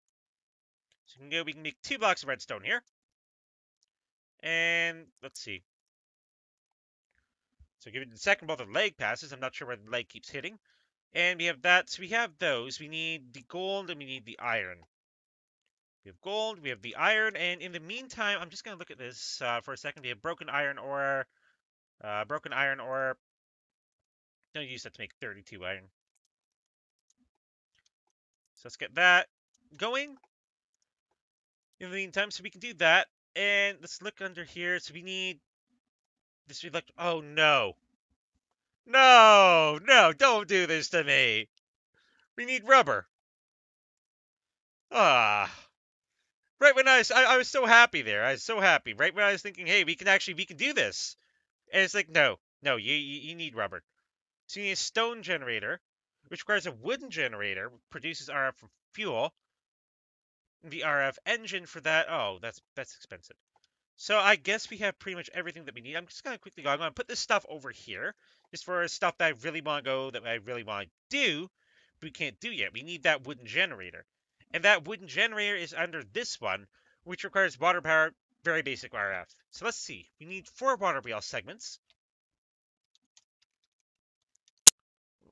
So we can make 2 blocks of redstone here. And let's see. So give it the second while the leg passes. I'm not sure where the leg keeps hitting. And we have that. So we have those. We need the gold and we need the iron. We have gold, we have the iron, and in the meantime, I'm just going to look at this for a second. We have broken iron ore. Broken iron ore. Don't use that to make 32 iron. So let's get that going. In the meantime, so we can do that. And let's look under here. So we need this. Oh no. No, no, don't do this to me. We need rubber. Ah. Right when I was so happy there. I was so happy. Right when I was thinking, hey, we can do this. And it's like, no, no, you need rubber. So you need a stone generator, which requires a wooden generator, produces RF from fuel. The RF engine for that, oh, that's expensive. So I guess we have pretty much everything that we need. I'm just gonna quickly go. I'm gonna put this stuff over here, just for stuff that I really want to go, that I really want to do, but we can't do yet. We need that wooden generator, and that wooden generator is under this one, which requires water power, very basic RF. So let's see. We need 4 water wheel segments.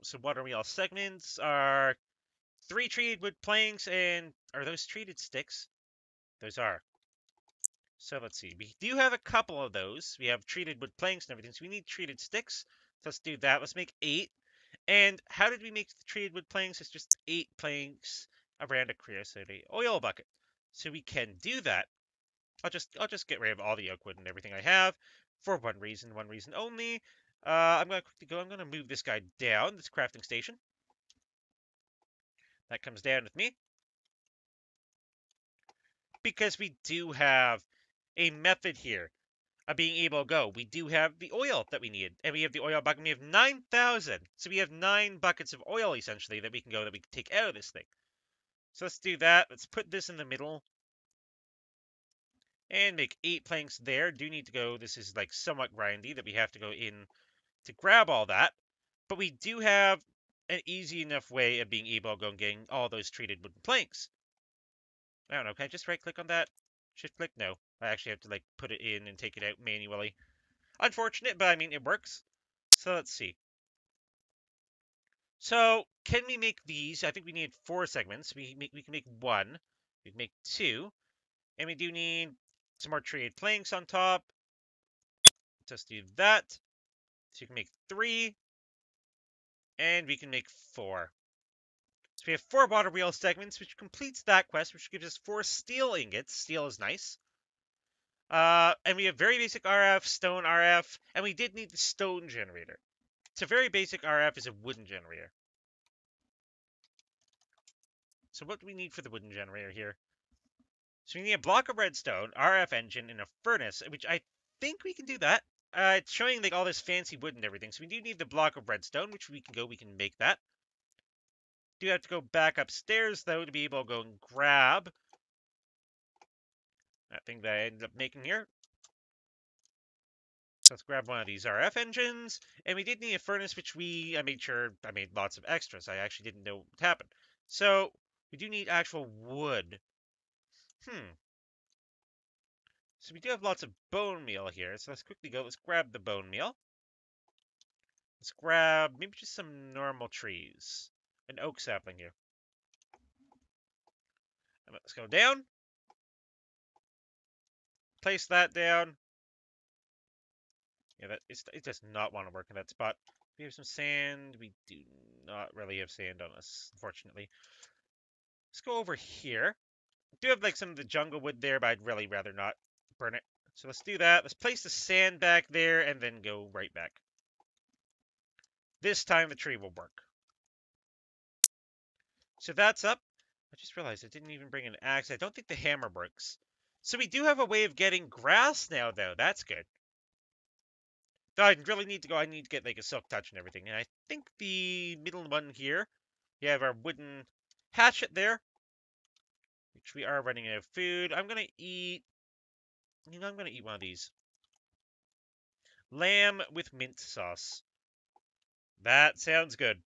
So water wheel segments are 3 treated wood planks, and are those treated sticks? Those are. So let's see. We do have a couple of those. We have treated wood planks and everything. So we need treated sticks. So let's do that. Let's make 8. And how did we make the treated wood planks? It's just 8 planks around a creosote oil bucket. So we can do that. I'll just get rid of all the oak wood and everything I have for one reason only. I'm gonna quickly go. I'm gonna move this guy down, this crafting station. That comes down with me. Because we do have a method here of being able to go. We do have the oil that we need, and we have the oil bucket. We have 9,000, so we have 9 buckets of oil essentially that we can go, that we can take out of this thing. So let's do that. Let's put this in the middle and make 8 planks there. Do need to go. This is like somewhat grindy that we have to go in to grab all that, but we do have an easy enough way of being able to go and getting all those treated wooden planks. I don't know. Can I just right click on that? Shift click? No. I actually have to like put it in and take it out manually. Unfortunate, but I mean, it works. So let's see. So can we make these? I think we need 4 segments. We can make 1. We can make 2. And we do need some more treated planks on top. Just do that. So you can make 3. And we can make 4. So we have 4 water wheel segments, which completes that quest, which gives us 4 steel ingots. Steel is nice. And we have very basic RF, stone RF, and we did need the stone generator. So very basic RF is a wooden generator. So what do we need for the wooden generator here? So we need a block of redstone, RF engine, and a furnace, which I think we can do that. It's showing like all this fancy wood and everything, so we do need the block of redstone, which we can make that. Do have to go back upstairs though to be able to go and grab that thing that I ended up making here. So let's grab one of these RF engines, and we did need a furnace, which I made sure I made lots of extras. I actually didn't know what happened. So we do need actual wood. So we do have lots of bone meal here. So let's quickly go. Let's grab the bone meal. Let's grab maybe just some normal trees. An oak sapling here. And let's go down. Place that down. Yeah, it does not want to work in that spot. We have some sand. We do not really have sand on us, unfortunately. Let's go over here. I do have like some of the jungle wood there, but I'd really rather not burn it. So let's do that. Let's place the sand back there and then go right back. This time the tree will work. So that's up. I just realized I didn't even bring an axe. I don't think the hammer works. So we do have a way of getting grass now, though. That's good. Though I really need to go. I need to get like a silk touch and everything. And I think the middle one here, we have our wooden hatchet there, which we are running out of food. I'm gonna eat. I'm gonna eat one of these. Lamb with mint sauce. That sounds good.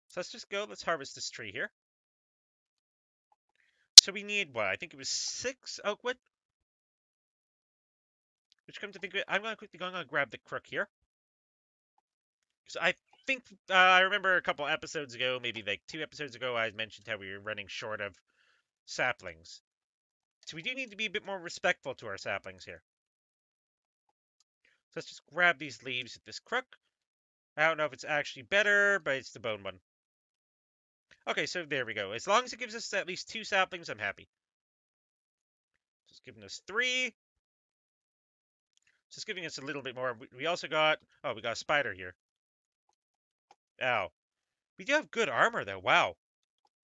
So let's just go. Let's harvest this tree here. So we need what? I think it was 6 oak wood. Which, come to think of it, I'm gonna quickly go. I'm gonna grab the crook here. So I think I remember a couple episodes ago, maybe like 2 episodes ago, I mentioned how we were running short of saplings. So we do need to be a bit more respectful to our saplings here. So let's just grab these leaves with this crook. I don't know if it's actually better, but it's the bone one. Okay, so there we go. As long as it gives us at least 2 saplings, I'm happy. Just giving us 3. Just giving us a little bit more. We also got... Oh, we got a spider here. Ow. We do have good armor, though. Wow.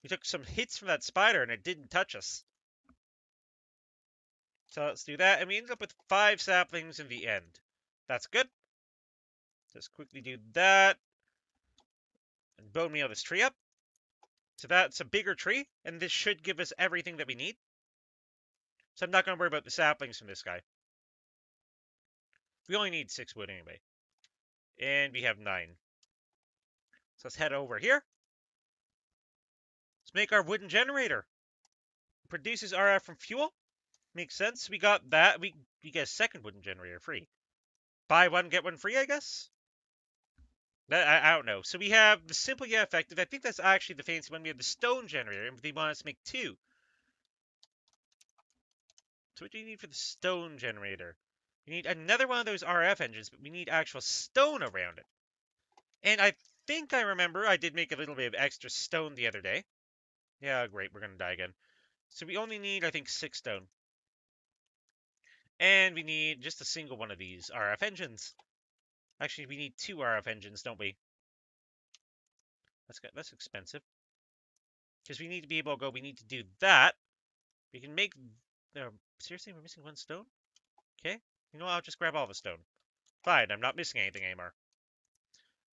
We took some hits from that spider, and it didn't touch us. So let's do that, and we ended up with 5 saplings in the end. That's good. Just quickly do that, and bone meal this tree up. So that's a bigger tree, and this should give us everything that we need. So I'm not going to worry about the saplings from this guy. We only need 6 wood anyway. And we have 9. So let's head over here. Let's make our wooden generator. It produces RF from fuel. Makes sense. We got that. We get a second wooden generator free. Buy one, get one free, I guess? I don't know. So we have the simple yet effective. I think that's actually the fancy one. We have the stone generator, and they want us to make 2. So what do you need for the stone generator? We need another one of those RF engines, but we need actual stone around it. And I think I remember I did make a little bit of extra stone the other day. Yeah, great. We're going to die again. So we only need, I think, 6 stone. And we need just a single one of these RF engines. Actually, we need 2 RF engines, don't we? That's expensive. Because we need to be able to go, we need to do that. We can make... seriously, we're missing 1 stone? Okay. You know what, I'll just grab all the stone. Fine, I'm not missing anything anymore.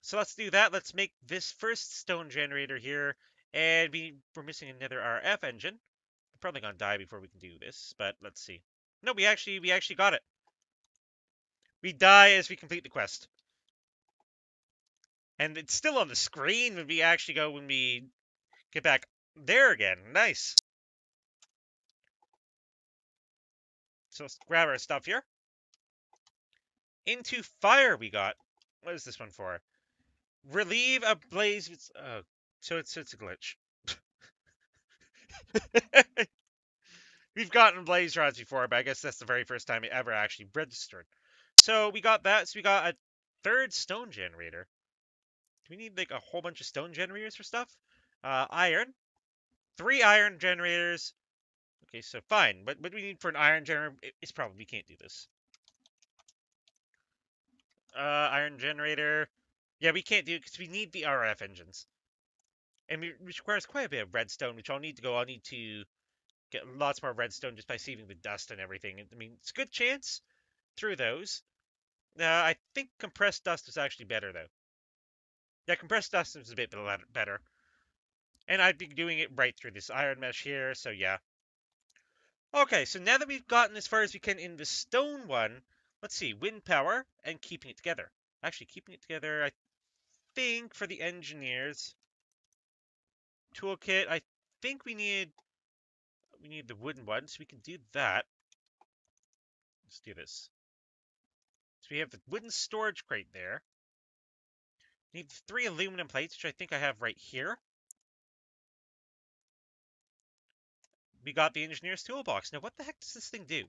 So let's do that. Let's make this first stone generator here. And we're missing another RF engine. We're probably going to die before we can do this, but let's see. No, we actually got it. We die as we complete the quest. And it's still on the screen when we get back there again. Nice. So let's grab our stuff here. Into fire we got. What is this one for? Relieve a blaze. So it's a glitch. We've gotten blaze rods before, but I guess that's the very first time it ever actually registered. So we got that. So we got a 3rd stone generator. Do we need like a whole bunch of stone generators for stuff? Iron. 3 iron generators. Okay, so fine. What do we need for an iron generator? It's probably, we can't do this. Iron generator. Yeah, we can't do it because we need the RF engines. And which requires quite a bit of redstone, which I'll need to get lots more redstone just by saving the dust and everything. I mean, it's a good chance through those. I think compressed dust is actually better, though. Yeah, compressed dust is a bit better. And I'd be doing it right through this iron mesh here, so yeah. Okay, so now that we've gotten as far as we can in the stone one, let's see, wind power and keeping it together. Actually, keeping it together, I think, for the engineers. Toolkit, I think we need the wooden one, so we can do that. Let's do this. So we have the wooden storage crate there. Need 3 aluminum plates, which I think I have right here. We got the engineer's toolbox. Now, what the heck does this thing do?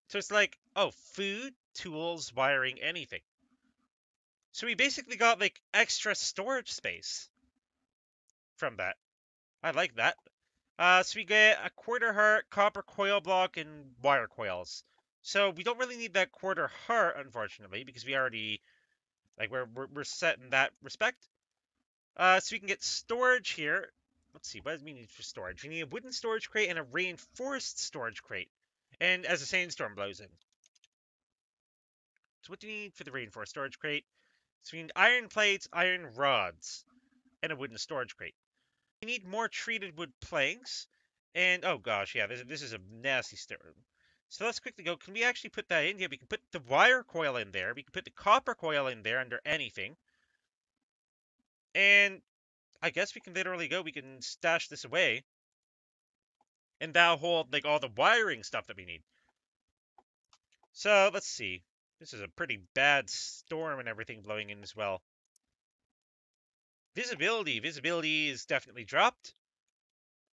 So it's like, oh, food, tools, wiring, anything. So we basically got, like, extra storage space from that. I like that. So we get a quarter heart, copper coil block, and wire coils. So we don't really need that quarter heart, unfortunately, because we already, like, we're set in that respect. So we can get storage here. Let's see, what do we need for storage? We need a wooden storage crate and a reinforced storage crate. And as a sandstorm blows in. So what do you need for the reinforced storage crate? So we need iron plates, iron rods, and a wooden storage crate. We need more treated wood planks. And, oh gosh, yeah, this is a nasty storm. So let's quickly go. Can we actually put that in? Yeah, we can put the wire coil in there. We can put the copper coil in there under anything. And I guess we can literally go. We can stash this away. And that'll hold, like, all the wiring stuff that we need. So, let's see. This is a pretty bad storm and everything blowing in as well. Visibility is definitely dropped.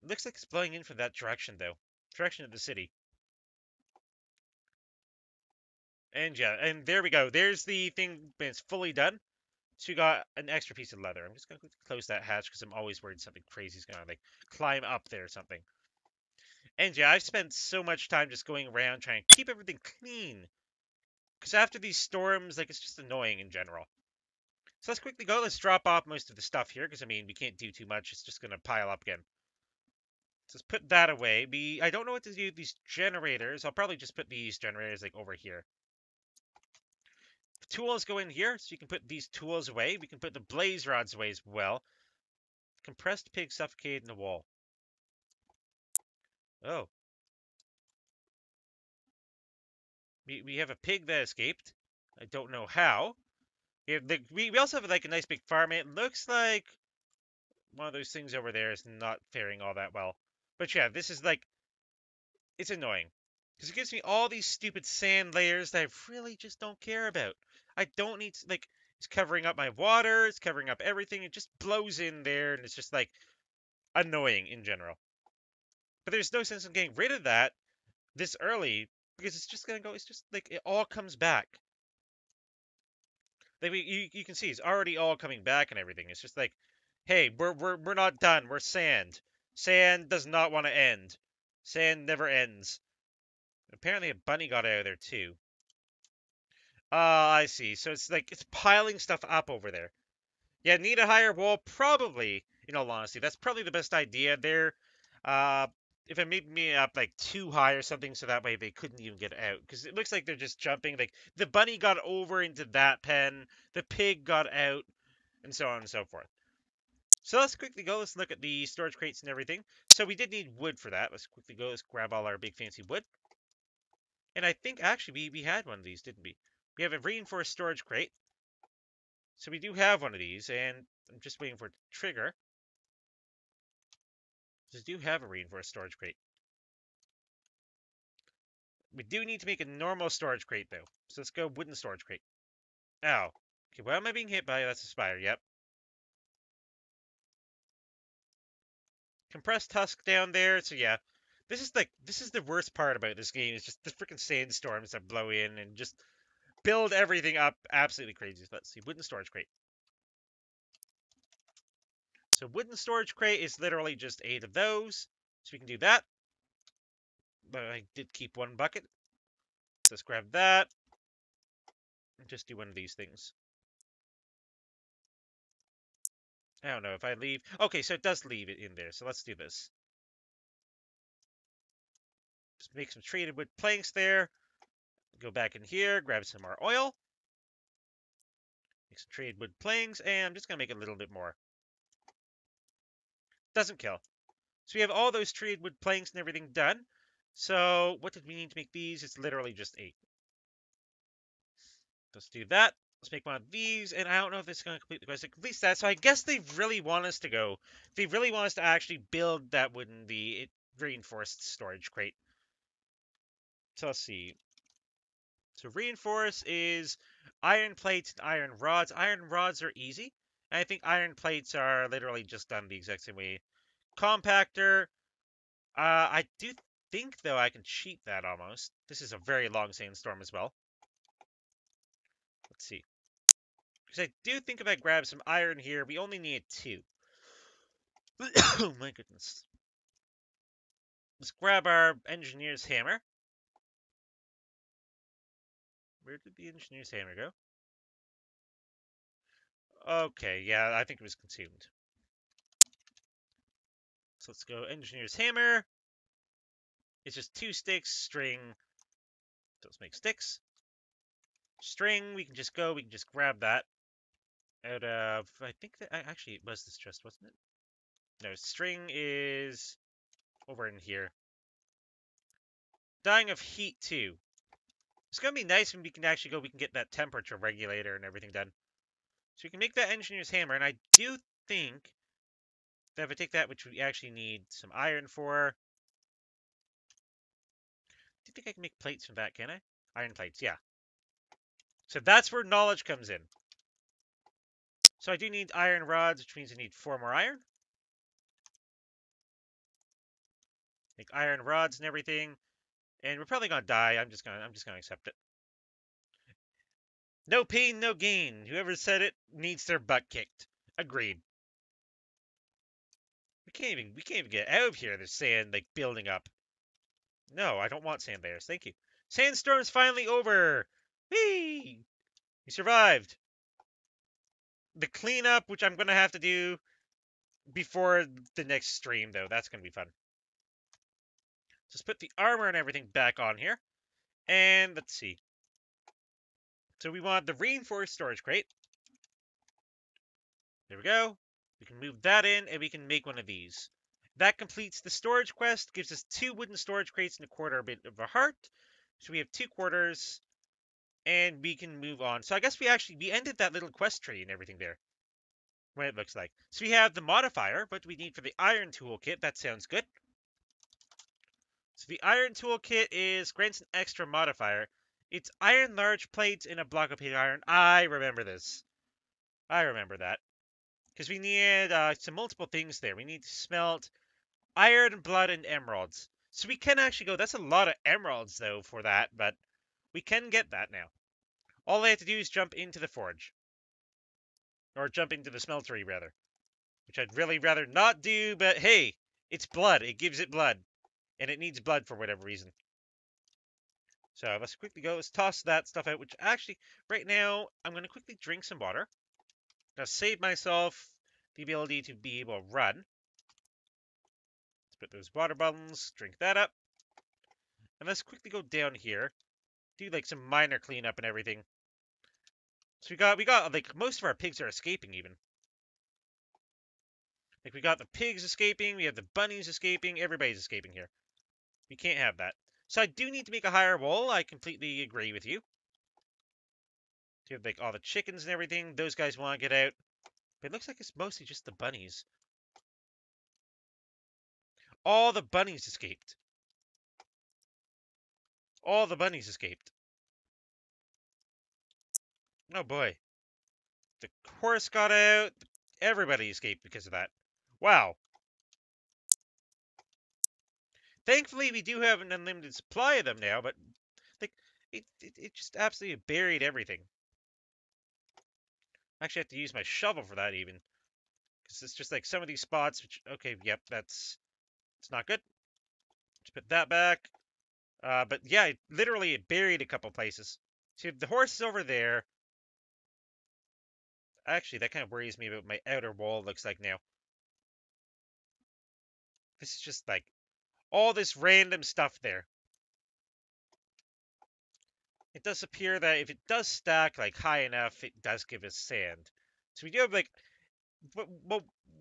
Looks like it's blowing in from that direction, though. Direction of the city. And yeah, and there we go. There's the thing when it's fully done. So you got an extra piece of leather. I'm just going to close that hatch because I'm always worried something crazy is going to, like, climb up there or something. And yeah, I've spent so much time just going around trying to keep everything clean. Because after these storms, like, it's just annoying in general. So let's quickly go. Let's drop off most of the stuff here because, I mean, we can't do too much. It's just going to pile up again. Just put that away. I don't know what to do with these generators. I'll probably just put these generators like over here. Tools go in here, so you can put these tools away. We can put the blaze rods away as well. Compressed pig suffocated in the wall. Oh. We have a pig that escaped. I don't know how. We also have like a nice big farm. It looks like one of those things over there is not faring all that well. But yeah, this is like, it's annoying. Because it gives me all these stupid sand layers that I really just don't care about. I don't need, like, it's covering up my water, it's covering up everything. It just blows in there, and it's just like annoying in general. But there's no sense in getting rid of that this early because it's just gonna go. It's just like it all comes back. Like you can see, it's already all coming back and everything. It's just like, hey, we're not done. We're sand. Sand does not want to end. Sand never ends. Apparently, a bunny got out of there too. I see. So it's like it's piling stuff up over there. Yeah, need a higher wall? Probably, in all honesty. That's probably the best idea there. Uh, if it made me up like too high or something, so that way they couldn't even get out. Because it looks like they're just jumping. Like the bunny got over into that pen, the pig got out, and so on and so forth. So let's quickly go. Let's look at the storage crates and everything. So we did need wood for that. Let's quickly go. Let's grab all our big fancy wood. And I think actually we had one of these, didn't we? We have a reinforced storage crate. So we do have one of these, and I'm just waiting for it to trigger. We do have a reinforced storage crate. We do need to make a normal storage crate, though. So let's go wooden storage crate. Ow. Okay, what am I being hit by? That's a spider, yep. Compressed husk down there, so yeah. This is the worst part about this game, is just the freaking sandstorms that blow in and just build everything up absolutely crazy. Let's see, wooden storage crate. So wooden storage crate is literally just 8 of those. So we can do that. But I did keep one bucket. So let's grab that. And just do one of these things. I don't know if I leave. Okay, so it does leave it in there. So let's do this. Just make some treated wood planks there. Go back in here, grab some more oil. Make some treated wood planks, and I'm just going to make a little bit more. Doesn't kill. So we have all those treated wood planks and everything done. So what did we need to make these? It's literally just 8. Let's do that. Let's make one of these, and I don't know if this is going to complete the quest. It completes that, so I guess they really want us to go. They really want us to actually build that wooden, the reinforced storage crate. So let's see. So reinforce is iron plates and iron rods. Iron rods are easy. And I think iron plates are literally just done the exact same way. Compactor. I do think, though, I can cheat that almost. This is a very long sandstorm as well. Let's see. Because I do think if I grab some iron here, we only need 2. Oh my goodness. Let's grab our engineer's hammer. Where did the engineer's hammer go? Okay, yeah, I think it was consumed. So let's go engineer's hammer. It's just 2 sticks, string. So let's make sticks. String, we can just grab that out of, I think that, actually, it was this chest, wasn't it? No, string is over in here. Dying of heat, too. It's going to be nice when we can actually go, we can get that temperature regulator and everything done. So we can make that engineer's hammer, and I do think that if I take that, which we actually need some iron for. Do you think I can make plates from that, can I? Iron plates, yeah. So that's where knowledge comes in. So I do need iron rods, which means I need 4 more iron. Make iron rods and everything. And we're probably gonna die. I'm just gonna accept it. No pain, no gain. Whoever said it needs their butt kicked. Agreed. We can't even get out of here. There's sand like building up. No, I don't want sand layers. Thank you. Sandstorm's finally over. Whee! We survived. The cleanup, which I'm gonna have to do before the next stream, though. That's gonna be fun. Just put the armor and everything back on here. And let's see. So we want the reinforced storage crate. There we go. We can move that in, and we can make one of these. That completes the storage quest, gives us 2 wooden storage crates and a quarter bit of a heart. So we have 2 quarters, and we can move on. So I guess we ended that little quest tree and everything there. What it looks like. So we have the modifier, what do we need for the iron toolkit? That sounds good. So the iron toolkit grants an extra modifier. It's iron large plates in a block of pig iron. I remember this. I remember that. Because we need some multiple things there. We need to smelt iron, blood, and emeralds. So we can actually go. That's a lot of emeralds, though, for that. But we can get that now. All I have to do is jump into the forge. Or jump into the smeltery, rather. Which I'd really rather not do, but hey, it's blood. It gives it blood. And it needs blood for whatever reason. So let's quickly go. Let's toss that stuff out, which actually, right now, I'm going to quickly drink some water. Now save myself the ability to be able to run. Let's put those water bottles, drink that up. And let's quickly go down here. Do like some minor cleanup and everything. So we got like most of our pigs are escaping even. Like we got the pigs escaping, we have the bunnies escaping, everybody's escaping here. We can't have that. So I do need to make a higher wall. I completely agree with you. So you have like all the chickens and everything. Those guys want to get out. But it looks like it's mostly just the bunnies. All the bunnies escaped. All the bunnies escaped. Oh boy. The horse got out. Everybody escaped because of that. Wow. Thankfully, we do have an unlimited supply of them now, but like it just absolutely buried everything. I actually have to use my shovel for that even. Because it's just like some of these spots, which, okay, yep, it's not good. Just put that back. But yeah, literally it buried a couple places. See, the horse is over there. Actually, that kind of worries me about my outer wall looks like now. This is just like all this random stuff there. It does appear that if it does stack like high enough, it does give us sand. So we do have like,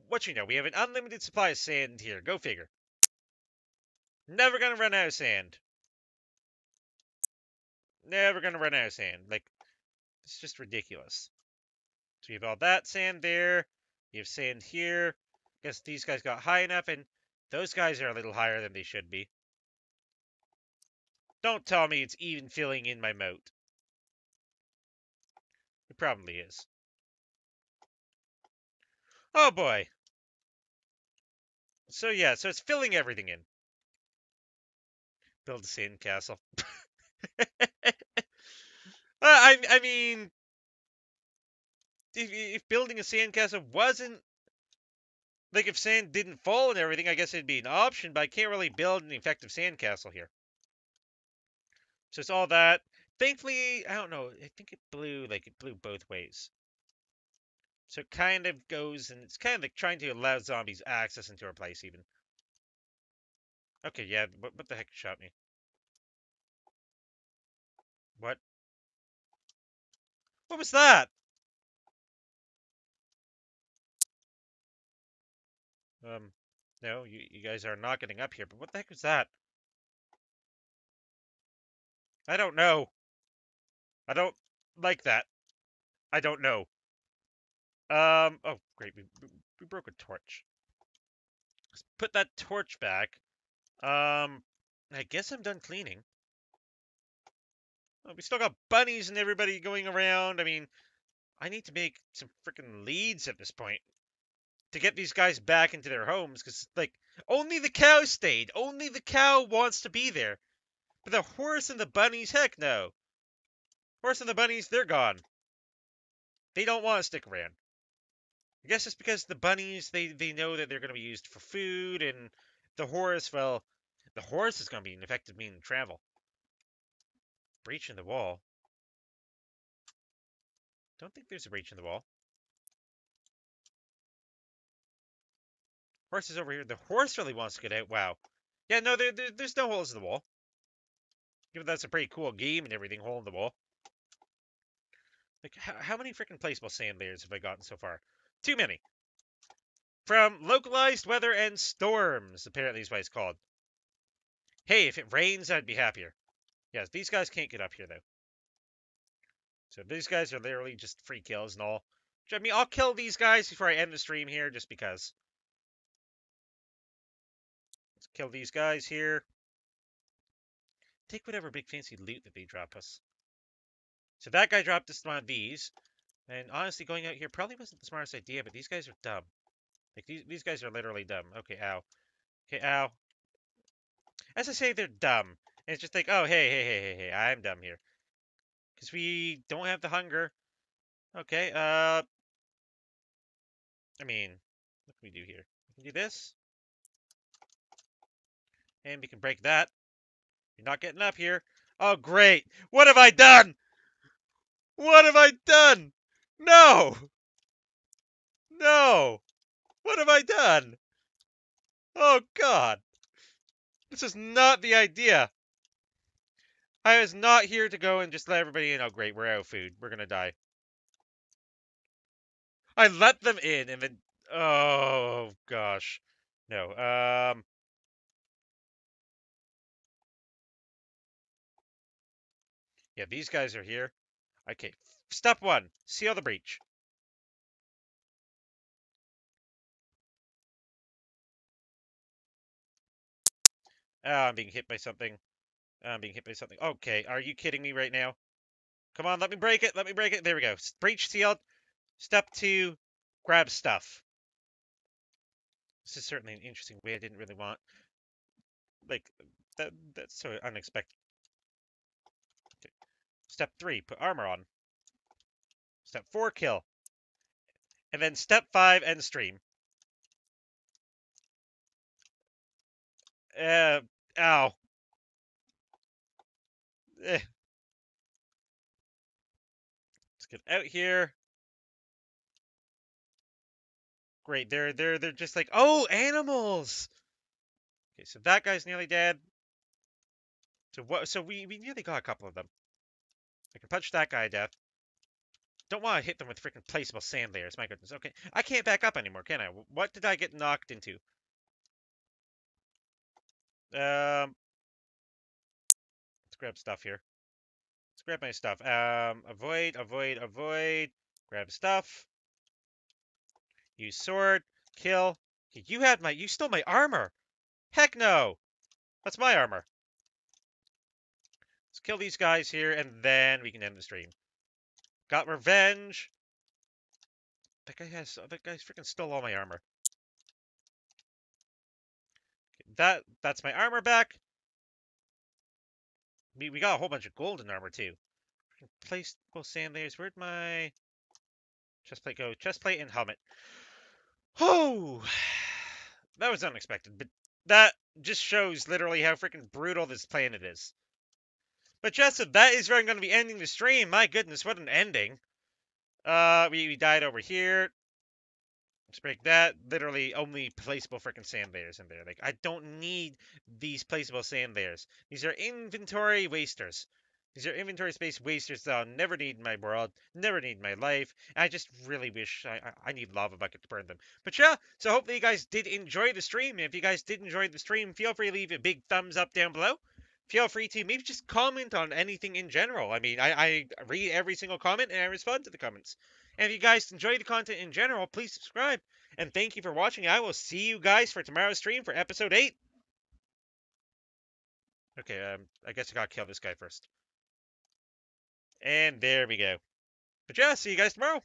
what you know, we have an unlimited supply of sand here. Go figure. Never gonna run out of sand. Never gonna run out of sand. Like, it's just ridiculous. So we have all that sand there. You have sand here. Guess these guys got high enough, and those guys are a little higher than they should be. Don't tell me it's even filling in my moat. It probably is. Oh boy. So yeah, so it's filling everything in. Build a sand castle. I mean, if building a sandcastle wasn't like if sand didn't fall and everything, I guess it'd be an option. But I can't really build an effective sandcastle here. So it's all that. Thankfully, I don't know. I think it blew both ways. So it kind of goes and it's kind of like trying to allow zombies access into our place even. Okay, yeah. What the heck shot me? What? What was that? No, you guys are not getting up here. But what the heck was that? I don't know. I don't like that. I don't know. Oh, great. We broke a torch. Let's put that torch back. I guess I'm done cleaning. Oh, we still got bunnies and everybody going around. I mean, I need to make some freaking leads at this point to get these guys back into their homes because, like, only the cow stayed. Only the cow wants to be there. But the horse and the bunnies, heck no. Horse and the bunnies, they're gone. They don't want to stick around. I guess it's because the bunnies, they know that they're going to be used for food, and the horse, well, the horse is going to be an effective means of travel. Breach in the wall. Don't think there's a breach in the wall. Horse is over here. The horse really wants to get out. Wow. Yeah, no, there's no holes in the wall. Even though that's a pretty cool game and everything, hole in the wall. Like, how many freaking placeable sand layers have I gotten so far? Too many. From localized weather and storms, apparently is what it's called. Hey, if it rains, I'd be happier. Yes, these guys can't get up here, though. So these guys are literally just free kills and all. I mean, I'll kill these guys before I end the stream here, just because. Let's kill these guys here. Take whatever big fancy loot that they drop us. So that guy dropped us one of these. And honestly, going out here probably wasn't the smartest idea, but these guys are dumb. Like, these guys are literally dumb. Okay, ow. Okay, ow. As I say, they're dumb. And it's just like, oh, hey, I'm dumb here. Because we don't have the hunger. Okay, I mean, what can we do here? We can do this. And we can break that. You're not getting up here. Oh, great. What have I done? What have I done? No! No! What have I done? Oh, God. This is not the idea. I was not here to go and just let everybody in. Oh, great. We're out of food. We're going to die. I let them in and then... Oh, gosh. No. Yeah, these guys are here. Okay. Step one. Seal the breach. I'm being hit by something. I'm being hit by something. Okay, are you kidding me right now? Come on, let me break it. Let me break it. There we go. Breach sealed. Step two, grab stuff. This is certainly an interesting way I didn't really want. Like, that's so unexpected. Okay. Step three, put armor on. Step four, kill. And then step five, end stream. Ow. Eh. Let's get out here. Great, they're just like, oh, animals. Okay, so that guy's nearly dead. So what? So we nearly got a couple of them. I can punch that guy to death. Don't want to hit them with freaking placeable sand layers. My goodness. Okay, I can't back up anymore, can I? What did I get knocked into? Let's grab stuff here. Let's grab my stuff. Avoid. Grab stuff. Use sword. Kill. Okay, you stole my armor. Heck no. That's my armor. Let's kill these guys here, and then we can end the stream. Got revenge. That guy's freaking stole all my armor. Okay, that's my armor back. We got a whole bunch of golden armor too. Place both sand layers. Where'd my chestplate go? Chestplate and helmet. Oh, that was unexpected, but that just shows literally how freaking brutal this planet is. But Jessup, that is where I'm going to be ending the stream. My goodness, what an ending. We died over here. Let's break that. Literally only placeable freaking sand layers in there. Like, I don't need these placeable sand layers. These are inventory wasters. These are inventory space wasters that I'll never need in my world, never need in my life. I just really wish I need lava bucket to burn them. But yeah, so hopefully you guys did enjoy the stream. If you guys did enjoy the stream, feel free to leave a big thumbs up down below. Feel free to maybe just comment on anything in general. I mean, I read every single comment and I respond to the comments. And if you guys enjoy the content in general, please subscribe. And thank you for watching. I will see you guys for tomorrow's stream for episode 8. Okay, I guess I gotta kill this guy first. And there we go. But yeah, see you guys tomorrow.